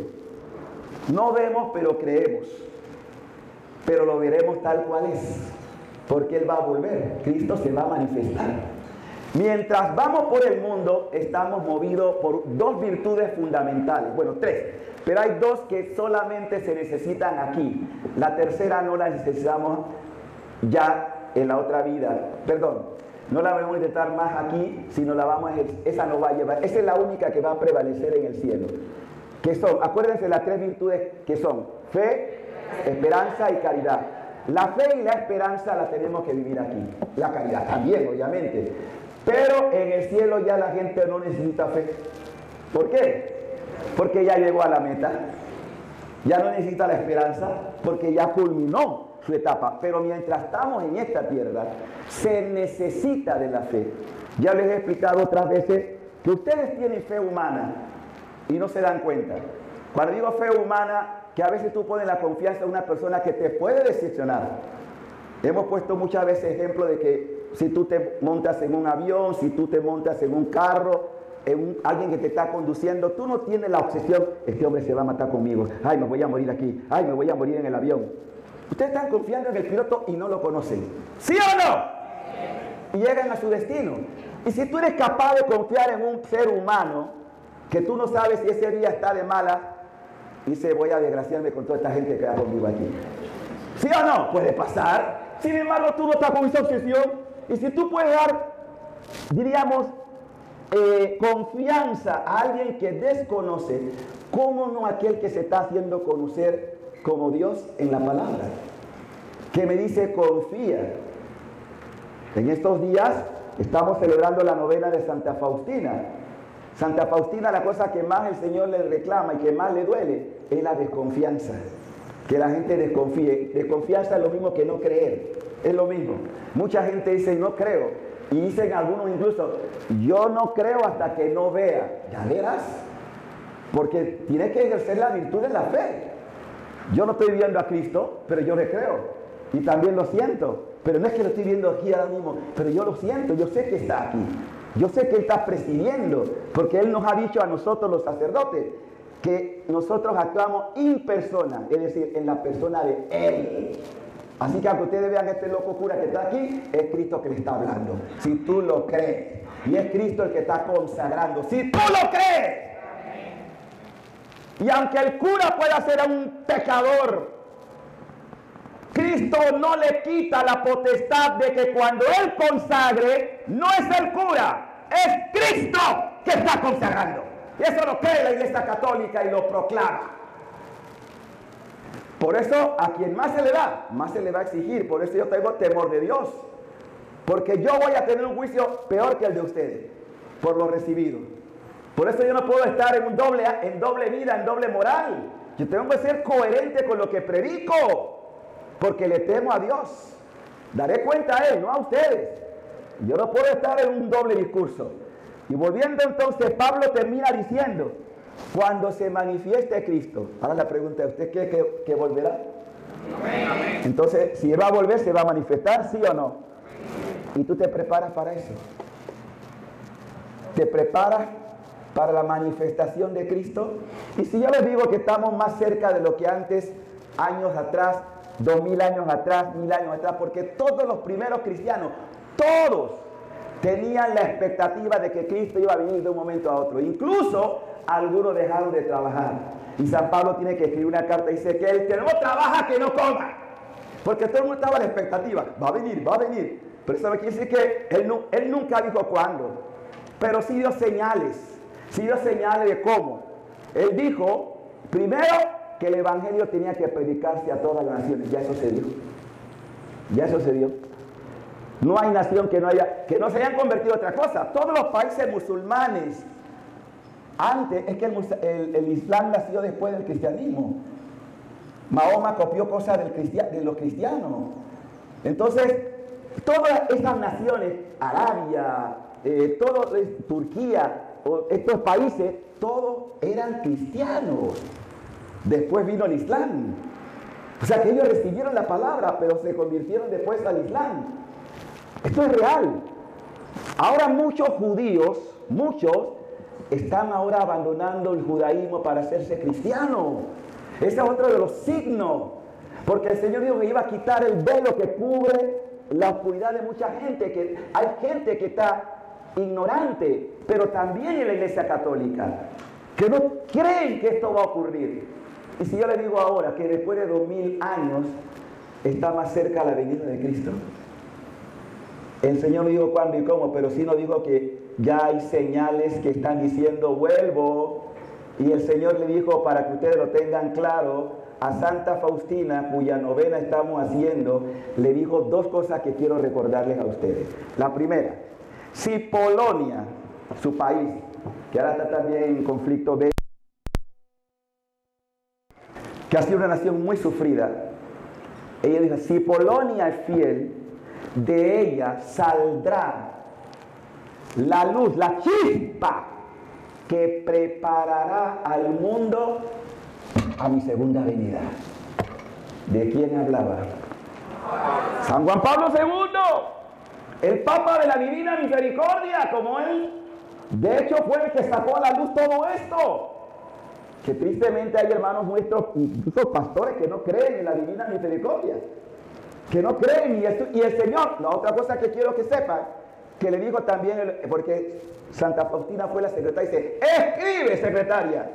No vemos, pero creemos. Pero lo veremos tal cual es. Porque Él va a volver. Cristo se va a manifestar. Mientras vamos por el mundo, estamos movidos por dos virtudes fundamentales. Bueno, tres. Pero hay dos que solamente se necesitan aquí. La tercera no la necesitamos ya en la otra vida. Perdón, no la vamos a intentar más aquí, sino esa nos va a llevar. Esa es la única que va a prevalecer en el cielo. Que son, acuérdense las tres virtudes que son fe, esperanza y caridad. La fe y la esperanza la tenemos que vivir aquí. La caridad también, obviamente. Pero en el cielo ya la gente no necesita fe. ¿Por qué? Porque ya llegó a la meta. Ya no necesita la esperanza porque ya culminó su etapa. Pero mientras estamos en esta tierra, se necesita de la fe. Ya les he explicado otras veces que ustedes tienen fe humana y no se dan cuenta. Cuando digo fe humana, que a veces tú pones la confianza en una persona que te puede decepcionar. Hemos puesto muchas veces ejemplo de que si tú te montas en un avión, si tú te montas en un carro, alguien que te está conduciendo, tú no tienes la obsesión, este hombre se va a matar conmigo, ay, me voy a morir aquí, ay, me voy a morir en el avión. Ustedes están confiando en el piloto y no lo conocen. ¿Sí o no? Y llegan a su destino. Y si tú eres capaz de confiar en un ser humano, que tú no sabes si ese día está de mala, dice, voy a desgraciarme con toda esta gente que va conmigo aquí. ¿Sí o no? Puede pasar. Sin embargo, tú no estás con esa obsesión. Y si tú puedes dar, diríamos, confianza a alguien que desconoce, ¿cómo no aquel que se está haciendo conocer como Dios en la palabra? Que me dice, confía. En estos días estamos celebrando la novena de Santa Faustina. Santa Faustina, la cosa que más el Señor le reclama y que más le duele es la desconfianza. Que la gente desconfíe. Desconfianza es lo mismo que no creer. Es lo mismo. Mucha gente dice, no creo. Y dicen algunos incluso, yo no creo hasta que no vea. Ya verás. Porque tienes que ejercer la virtud de la fe. Yo no estoy viendo a Cristo, pero yo le creo. Y también lo siento. Pero no es que lo estoy viendo aquí ahora mismo, pero yo lo siento. Yo sé que está aquí. Yo sé que Él está presidiendo. Porque Él nos ha dicho a nosotros los sacerdotes que nosotros actuamos in persona, es decir, en la persona de Él. Así que aunque ustedes vean a este loco cura que está aquí, es Cristo que le está hablando. Si tú lo crees. Y es Cristo el que está consagrando. Si tú lo crees. Y aunque el cura pueda ser un pecador, Cristo no le quita la potestad de que cuando Él consagre, no es el cura, es Cristo que está consagrando. Y eso lo cree la Iglesia Católica y lo proclama. Por eso a quien más se le da, más se le va a exigir. Por eso yo tengo temor de Dios. Porque yo voy a tener un juicio peor que el de ustedes, por lo recibido. Por eso yo no puedo estar en doble vida, en doble moral. Yo tengo que ser coherente con lo que predico, porque le temo a Dios. Daré cuenta a Él, no a ustedes. Yo no puedo estar en un doble discurso. Y volviendo entonces, Pablo termina diciendo, cuando se manifieste Cristo. Ahora la pregunta, ¿usted cree que volverá? Amén. Entonces, si Él va a volver, ¿se va a manifestar, sí o no? Y tú te preparas para eso. Te preparas para la manifestación de Cristo. Y si yo les digo que estamos más cerca de lo que antes, años atrás, 2000 años atrás, 1000 años atrás, porque todos los primeros cristianos, todos tenían la expectativa de que Cristo iba a venir de un momento a otro. Incluso algunos dejaron de trabajar. Y San Pablo tiene que escribir una carta y dice que el que no trabaja, que no coma. Porque todo el mundo estaba en la expectativa. Va a venir, va a venir. Pero eso me quiere decir que él nunca dijo cuándo. Pero sí dio señales. Sí dio señales de cómo. Él dijo, primero, que el evangelio tenía que predicarse a todas las naciones. Ya eso se dio. Ya eso se dio. No hay nación que no se hayan convertido a otra cosa. Todos los países musulmanes, antes, es que el Islam nació después del cristianismo. Mahoma copió cosas de los cristianos. Entonces, todas estas naciones, Arabia, Turquía, estos países, todos eran cristianos. Después vino el Islam. O sea que ellos recibieron la palabra, pero se convirtieron después al Islam. Esto es real. Ahora muchos judíos, están ahora abandonando el judaísmo para hacerse cristianos. Ese es otro de los signos. Porque el Señor dijo que iba a quitar el velo que cubre la oscuridad de mucha gente. Que hay gente que está ignorante, pero también en la Iglesia Católica, que no creen que esto va a ocurrir. Y si yo le digo ahora que después de 2000 años está más cerca la venida de Cristo. El Señor no dijo cuándo y cómo, pero sí nos dijo que ya hay señales que están diciendo vuelvo. Y el Señor le dijo, para que ustedes lo tengan claro, a Santa Faustina, cuya novena estamos haciendo, le dijo dos cosas que quiero recordarles a ustedes. La primera, si Polonia, su país, que ahora está también en conflicto bélico, que ha sido una nación muy sufrida, ella dijo, si Polonia es fiel, de ella saldrá la luz, la chispa que preparará al mundo a mi segunda venida. ¿De quién hablaba? San Juan Pablo II, el Papa de la Divina Misericordia, como él. De hecho fue el que sacó a la luz todo esto. Que tristemente hay hermanos nuestros, incluso pastores, que no creen en la Divina Misericordia. Que no creen, y el Señor, la otra cosa que quiero que sepan, que le digo también, porque Santa Faustina fue la secretaria, dice, escribe secretaria,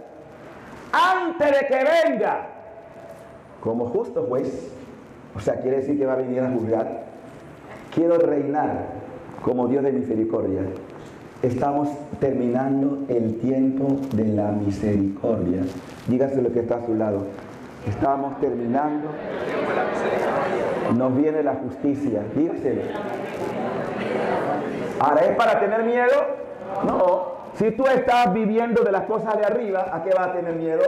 antes de que venga, como justo juez, o sea, quiere decir que va a venir a juzgar, quiero reinar como Dios de misericordia. Estamos terminando el tiempo de la misericordia. Dígase lo que está a su lado. Estamos terminando. Nos viene la justicia. Dígaselo. Ahora, ¿es para tener miedo? No. Si tú estás viviendo de las cosas de arriba, ¿a qué vas a tener miedo?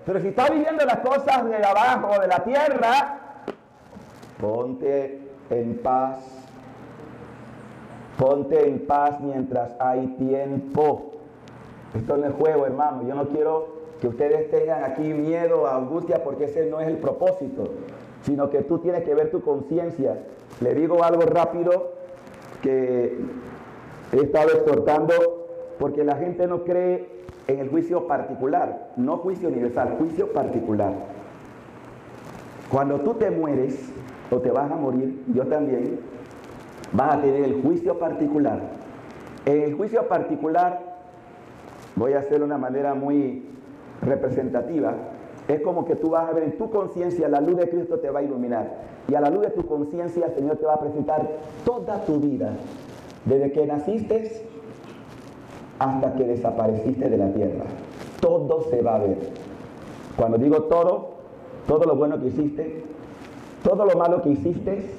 Pero si estás viviendo las cosas de abajo, de la tierra, ponte en paz. Ponte en paz mientras hay tiempo. Esto no es juego, hermano. Yo no quiero que ustedes tengan aquí miedo, angustia, porque ese no es el propósito, sino que tú tienes que ver tu conciencia. Le digo algo rápido que he estado exhortando, porque la gente no cree en el juicio particular, no juicio universal, juicio particular. Cuando tú te mueres o te vas a morir, yo también, vas a tener el juicio particular. En el juicio particular, voy a hacerlo de una manera muy representativa, es como que tú vas a ver en tu conciencia, la luz de Cristo te va a iluminar, y a la luz de tu conciencia el Señor te va a presentar toda tu vida, desde que naciste hasta que desapareciste de la tierra. Todo se va a ver. Cuando digo todo, todo lo bueno que hiciste, todo lo malo que hiciste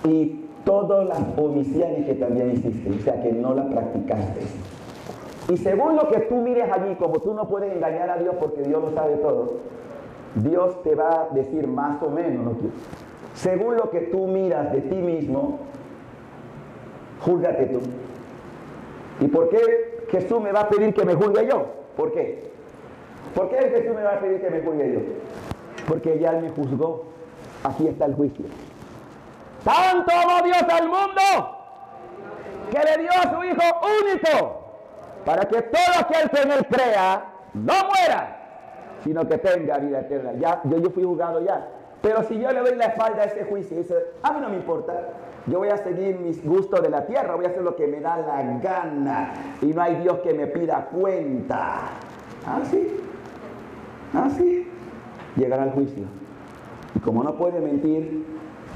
y todas las omisiones que también hiciste, o sea, que no las practicaste. Y según lo que tú mires allí, como tú no puedes engañar a Dios porque Dios lo sabe todo, Dios te va a decir más o menos, ¿no? Según lo que tú miras de ti mismo, júzgate tú. ¿Y por qué Jesús me va a pedir que me juzgue yo? ¿Por qué? ¿Por qué Jesús me va a pedir que me juzgue yo? Porque ya Él me juzgó. Aquí está el juicio. Tanto amó Dios al mundo que le dio a su Hijo único, para que todo aquel que en Él crea no muera, sino que tenga vida eterna. Ya, yo fui juzgado ya. Pero si yo le doy la espalda a ese juicio, a mí no me importa. Yo voy a seguir mis gustos de la tierra, voy a hacer lo que me da la gana. Y no hay Dios que me pida cuenta. Así. Así. Llegará el juicio. Y como no puede mentir,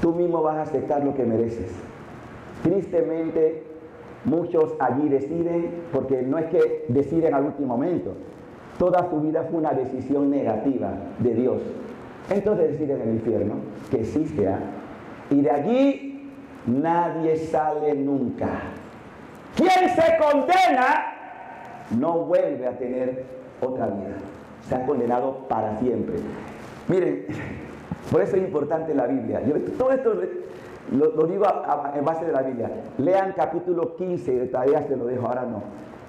tú mismo vas a aceptar lo que mereces. Tristemente, muchos allí deciden, porque no es que deciden al último momento. Toda su vida fue una decisión negativa de Dios. Entonces deciden el infierno, que existe, ¿eh? Y de allí nadie sale nunca. Quien se condena no vuelve a tener otra vida. Se ha condenado para siempre. Miren, por eso es importante la Biblia. Todo esto lo digo en base de la Biblia. Lean capítulo 15, de tarea se lo dejo, ahora no.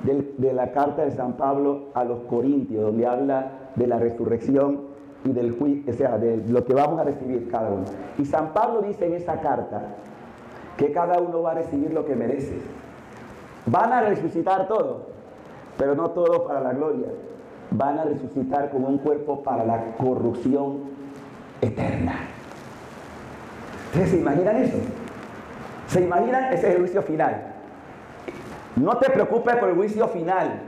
De la carta de San Pablo a los Corintios, donde habla de la resurrección y del juicio, o sea, de lo que vamos a recibir cada uno. Y San Pablo dice en esa carta que cada uno va a recibir lo que merece. Van a resucitar todos, pero no todos para la gloria. Van a resucitar con un cuerpo para la corrupción eterna. ¿Ustedes se imaginan eso? ¿Se imaginan? Ese es el juicio final. No te preocupes por el juicio final,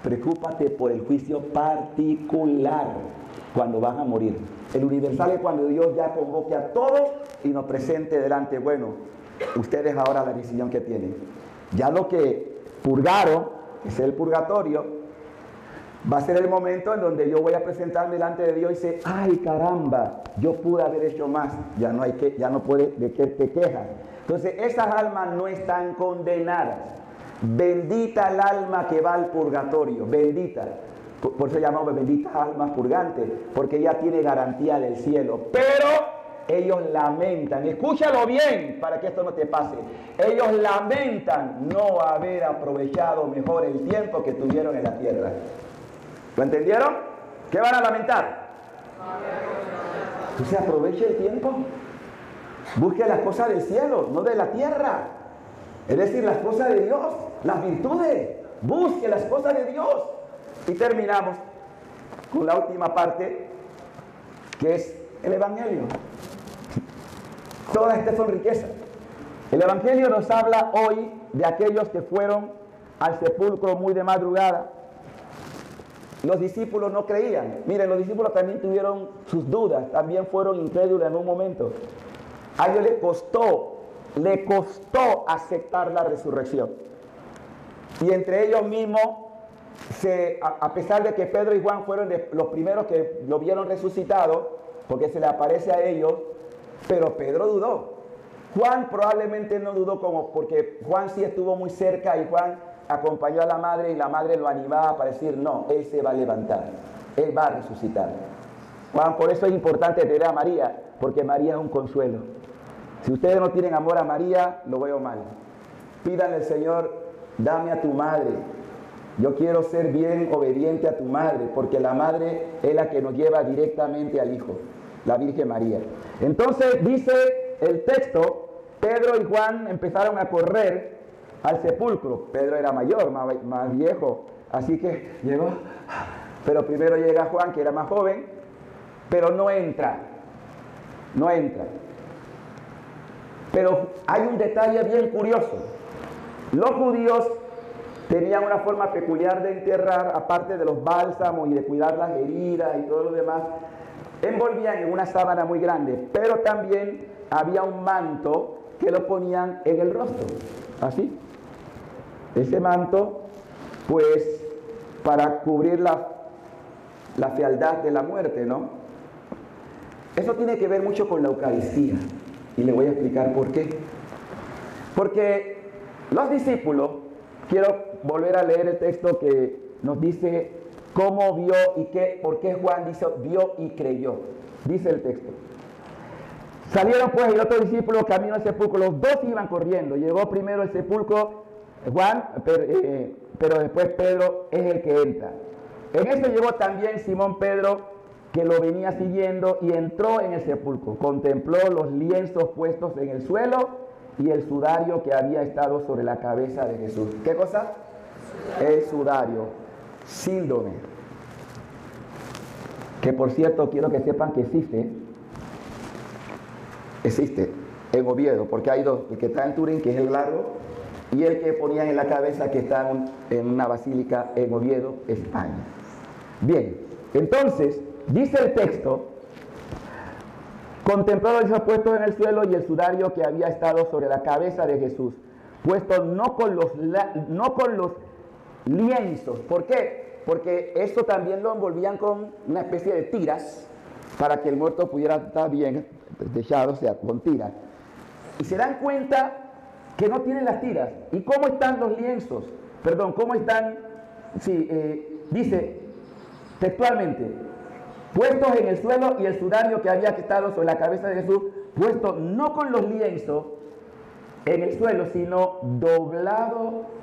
preocúpate por el juicio particular cuando vas a morir. El universal es cuando Dios ya convoque a todos y nos presente delante. Bueno, ustedes ahora la decisión que tienen. Ya lo que purgaron, que es el purgatorio, va a ser el momento en donde yo voy a presentarme delante de Dios y decir, ay caramba, yo pude haber hecho más. Ya no puedes, ¿de qué te quejas? Entonces esas almas no están condenadas. Bendita el alma que va al purgatorio, bendita. Por eso llamamos benditas almas purgantes, porque ella tiene garantía del cielo. Pero ellos lamentan, escúchalo bien para que esto no te pase. Ellos lamentan no haber aprovechado mejor el tiempo que tuvieron en la tierra. ¿Lo entendieron? ¿Qué van a lamentar? Entonces aproveche el tiempo. Busque las cosas del cielo, no de la tierra. Es decir, las cosas de Dios, las virtudes. Busque las cosas de Dios. Y terminamos con la última parte, que es el Evangelio. Todas estas son riquezas. El Evangelio nos habla hoy de aquellos que fueron al sepulcro muy de madrugada. Los discípulos no creían. Miren, los discípulos también tuvieron sus dudas, también fueron incrédulos en un momento. A ellos le costó aceptar la resurrección. Y entre ellos mismos, a pesar de que Pedro y Juan fueron los primeros que lo vieron resucitado, porque se le aparece a ellos, pero Pedro dudó. Juan probablemente no dudó porque Juan sí estuvo muy cerca y Juan acompañó a la madre y la madre lo animaba para decir, no, él se va a levantar, él va a resucitar. Juan, por eso es importante tener a María, porque María es un consuelo. Si ustedes no tienen amor a María, lo veo mal. Pídanle al Señor, dame a tu madre. Yo quiero ser bien obediente a tu madre, porque la madre es la que nos lleva directamente al Hijo, la Virgen María. Entonces dice el texto, Pedro y Juan empezaron a correr al sepulcro. Pedro era mayor, más viejo, así que llegó. Pero primero llega Juan, que era más joven, pero no entra. Pero hay un detalle bien curioso. Los judíos tenían una forma peculiar de enterrar, aparte de los bálsamos y de cuidar las heridas y todo lo demás, envolvían en una sábana muy grande, pero también había un manto que lo ponían en el rostro, así. ese manto, pues, para cubrir la fealdad de la muerte, ¿no? Eso tiene que ver mucho con la Eucaristía, y le voy a explicar por qué. Porque los discípulos, quiero volver a leer el texto que nos dice cómo vio y por qué Juan dice vio y creyó. Dice el texto: salieron pues el otro discípulo camino al sepulcro, los dos iban corriendo. Llegó primero el sepulcro Juan, pero después Pedro es el que entra. En esto llegó también Simón Pedro, que lo venía siguiendo, y entró en el sepulcro. Contempló los lienzos puestos en el suelo y el sudario que había estado sobre la cabeza de Jesús. ¿Qué cosa? El sudario, síndrome. Que por cierto, quiero que sepan que existe en Oviedo, porque hay dos: el que está en Turín, que es el largo, y el que ponían en la cabeza, que está en una basílica en Oviedo, España. Bien, entonces, dice el texto: contempló los lienzos puestos en el suelo y el sudario que había estado sobre la cabeza de Jesús, puesto no con los lienzos. ¿Por qué? Porque eso también lo envolvían con una especie de tiras para que el muerto pudiera estar bien techado, o sea, con tiras. Y se dan cuenta que no tienen las tiras. ¿Y cómo están los lienzos? Perdón, ¿cómo están? Sí, dice textualmente: puestos en el suelo y el sudario que había estado sobre la cabeza de Jesús, puesto no con los lienzos en el suelo, sino doblado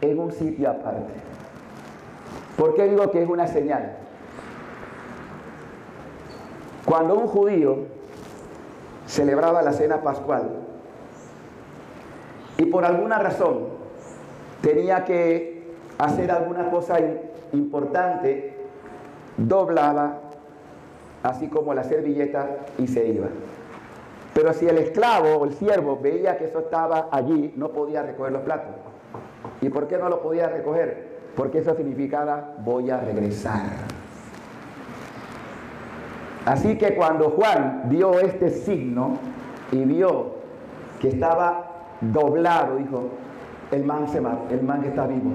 en un sitio aparte. ¿Por qué digo que es una señal? Cuando un judío celebraba la cena pascual y por alguna razón tenía que hacer alguna cosa importante, doblaba así como la servilleta y se iba. Pero si el esclavo o el siervo veía que eso estaba allí, no podía recoger los platos. ¿Y por qué no lo podía recoger? Porque eso significaba: voy a regresar. Así que cuando Juan vio este signo y vio que estaba doblado, dijo: el man está vivo.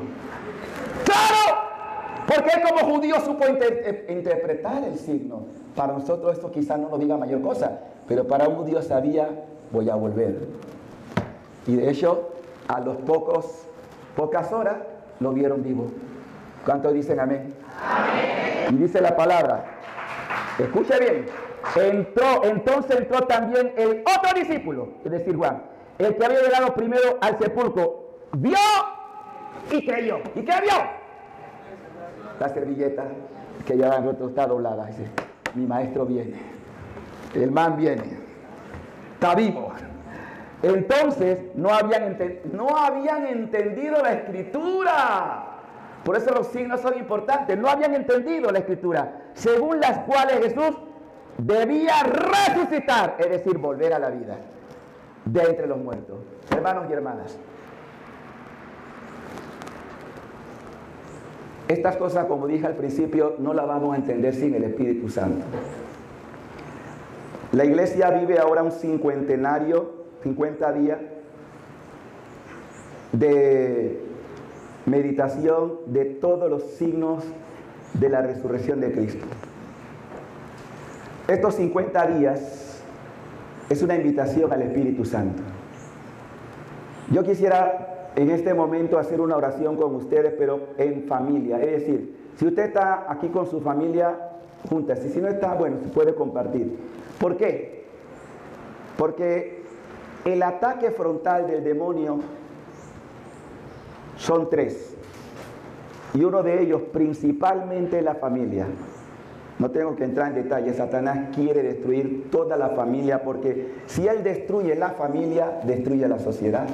¡Claro! Porque él como judío supo interpretar el signo. Para nosotros esto quizás no nos diga mayor cosa, pero para un judío sabía: voy a volver. Y de hecho, a los pocas horas lo vieron vivo. ¿Cuántos dicen amén? Amén. Y dice la palabra, escuche bien: entonces entró también el otro discípulo, es decir, Juan, el que había llegado primero al sepulcro, vio y creyó. ¿Y qué vio? La servilleta que ya han roto, está doblada. Dice: mi maestro viene, el man viene, está vivo. Entonces no habían entendido la escritura. Por eso los signos son importantes. No habían entendido la escritura, según las cuales Jesús debía resucitar, es decir, volver a la vida de entre los muertos. Hermanos y hermanas, estas cosas, como dije al principio, no las vamos a entender sin el Espíritu Santo. La iglesia vive ahora un 50 días de meditación de todos los signos de la resurrección de Cristo. Estos 50 días es una invitación al Espíritu Santo. Yo quisiera en este momento hacer una oración con ustedes, pero en familia. Es decir, si usted está aquí con su familia, júntase. Si no está, bueno, se puede compartir. ¿Por qué? Porque el ataque frontal del demonio son 3. Y uno de ellos principalmente la familia. No tengo que entrar en detalle. Satanás quiere destruir toda la familia, porque si él destruye la familia, destruye la sociedad.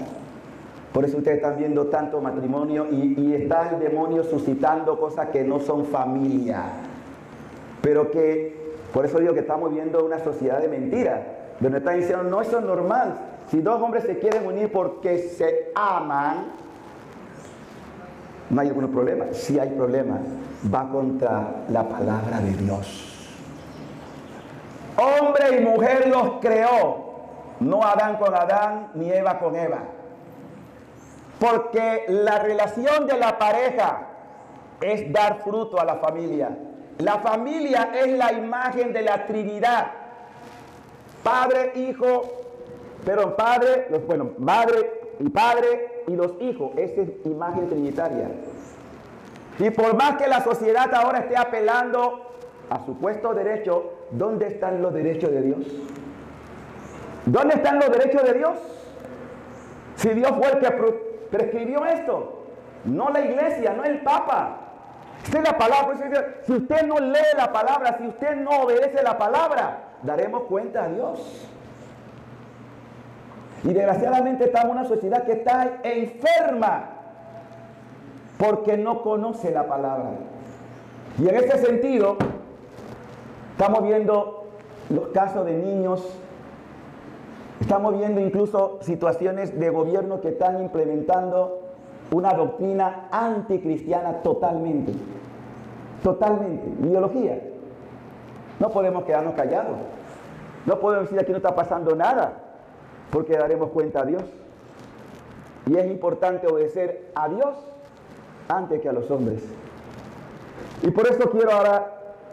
Por eso ustedes están viendo tanto matrimonio y está el demonio suscitando cosas que no son familia. Pero que, por eso digo que estamos viendo una sociedad de mentiras, donde están diciendo: no, eso es normal. Si dos hombres se quieren unir porque se aman, no hay ningún problema. Sí hay problema. Va contra la palabra de Dios. Hombre y mujer los creó, no Adán con Adán ni Eva con Eva. Porque la relación de la pareja es dar fruto a la familia. La familia es la imagen de la Trinidad. Padre, hijo, madre y padre y los hijos. Esa es imagen trinitaria. Y por más que la sociedad ahora esté apelando a supuestos derechos, ¿dónde están los derechos de Dios? ¿Dónde están los derechos de Dios? Si Dios fue el que prescribió esto, no la iglesia, no el Papa. Esta es la palabra. Si usted no lee la palabra, si usted no obedece la palabra, daremos cuenta a Dios. Y desgraciadamente estamos en una sociedad que está enferma porque no conoce la palabra. Y en ese sentido, estamos viendo los casos de niños, estamos viendo incluso situaciones de gobierno que están implementando una doctrina anticristiana totalmente, ideología. No podemos quedarnos callados, no podemos decir aquí no está pasando nada, porque daremos cuenta a Dios. Y es importante obedecer a Dios antes que a los hombres. Y por eso quiero ahora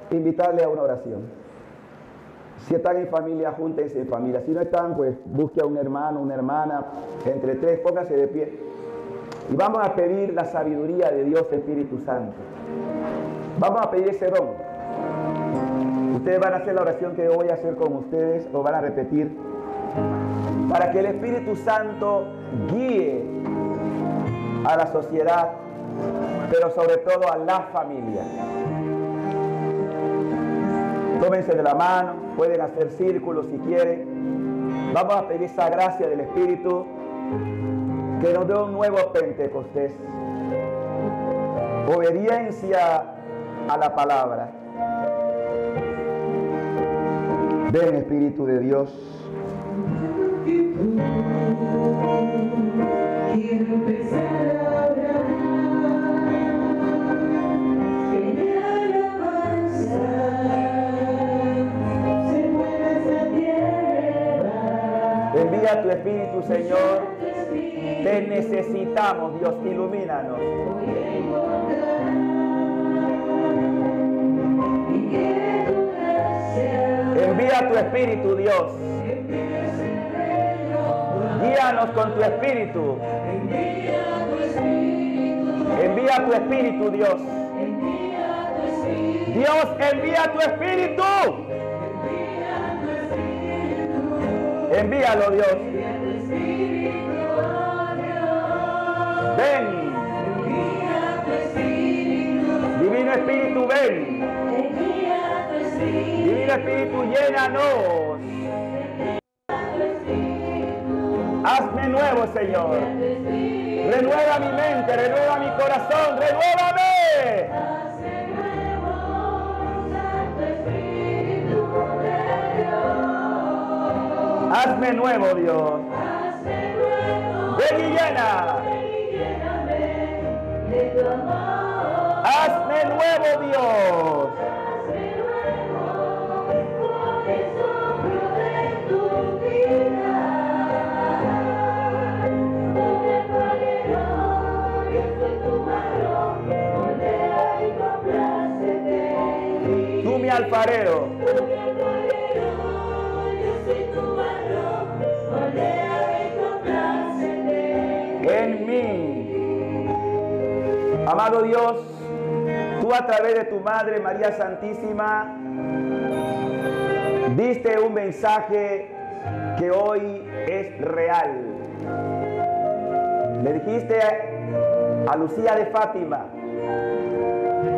invitarle a una oración. Si están en familia, júntense en familia. Si no están, pues busque a un hermano, una hermana, entre tres, pónganse de pie. Y vamos a pedir la sabiduría de Dios, Espíritu Santo. Vamos a pedir ese don. Ustedes van a hacer la oración que yo voy a hacer con ustedes, lo van a repetir, para que el Espíritu Santo guíe a la sociedad, pero sobre todo a la familia. Tómense de la mano, pueden hacer círculos si quieren. Vamos a pedir esa gracia del Espíritu que nos dé un nuevo Pentecostés. Obediencia a la palabra. Ven, Espíritu de Dios.
Quiero empezar a orar, que mi alabanza se mueva esa tierra.
Envía tu Espíritu, Señor. Te necesitamos, Dios, ilumínanos. Envía tu Espíritu, Dios. Guíanos con tu Espíritu. Envía tu Espíritu, Dios. Dios, envía tu Espíritu. Envíalo, Dios. Ven. Divino Espíritu, ven. Divino Espíritu, llénanos. Hazme nuevo, Señor. Renueva mi mente, renueva mi corazón, renuévame. Hazme nuevo, Dios. Ven y llena. Hazme nuevo, Dios. Tú mi alfarero. En mí. Amado Dios, tú a través de tu Madre María Santísima diste un mensaje que hoy es real. Le dijiste a Lucía de Fátima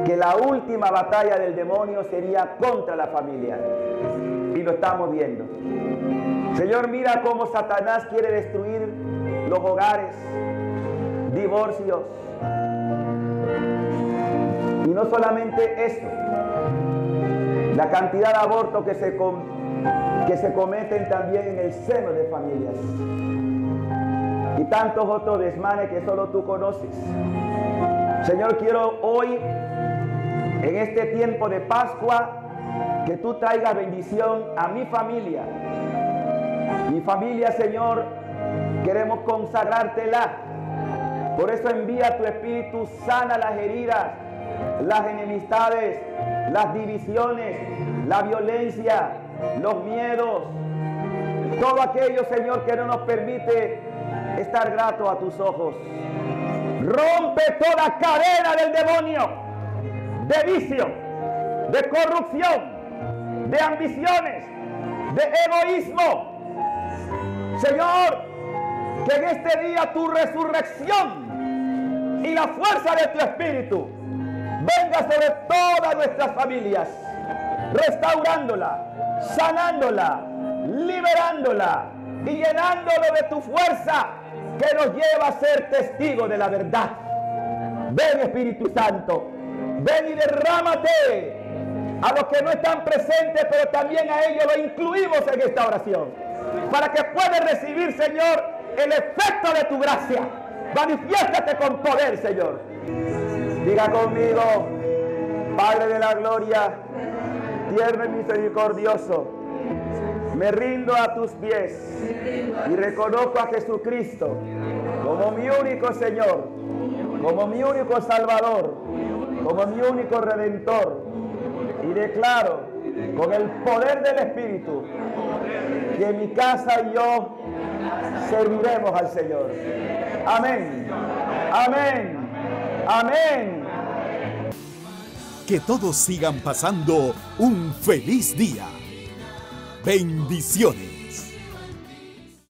que la última batalla del demonio sería contra la familia. Y lo estamos viendo. Señor, mira cómo Satanás quiere destruir los hogares, divorcios. Y no solamente eso, la cantidad de abortos que se cometen también en el seno de familias. Y tantos otros desmanes que solo tú conoces. Señor, quiero hoy, en este tiempo de Pascua, que tú traigas bendición a mi familia. Mi familia, Señor, queremos consagrártela. Por eso envía tu Espíritu, sana las heridas, las enemistades, las divisiones, la violencia, los miedos, todo aquello, Señor, que no nos permite estar grato a tus ojos. Rompe toda cadena del demonio, de vicio, de corrupción, de ambiciones, de egoísmo. Señor, que en este día tu resurrección y la fuerza de tu Espíritu venga sobre todas nuestras familias, restaurándola, sanándola, liberándola y llenándolo de tu fuerza que nos lleva a ser testigos de la verdad. Ven, Espíritu Santo, ven y derrámate a los que no están presentes, pero también a ellos lo incluimos en esta oración, para que puedan recibir, Señor, el efecto de tu gracia. Manifiéstate con poder, Señor. Diga conmigo: Padre de la gloria, tierno y misericordioso, me rindo a tus pies y reconozco a Jesucristo como mi único Señor, como mi único Salvador, como mi único Redentor. Y declaro con el poder del Espíritu que mi casa y yo serviremos al Señor. Amén. Amén. Amén.
Que todos sigan pasando un feliz día. Bendiciones.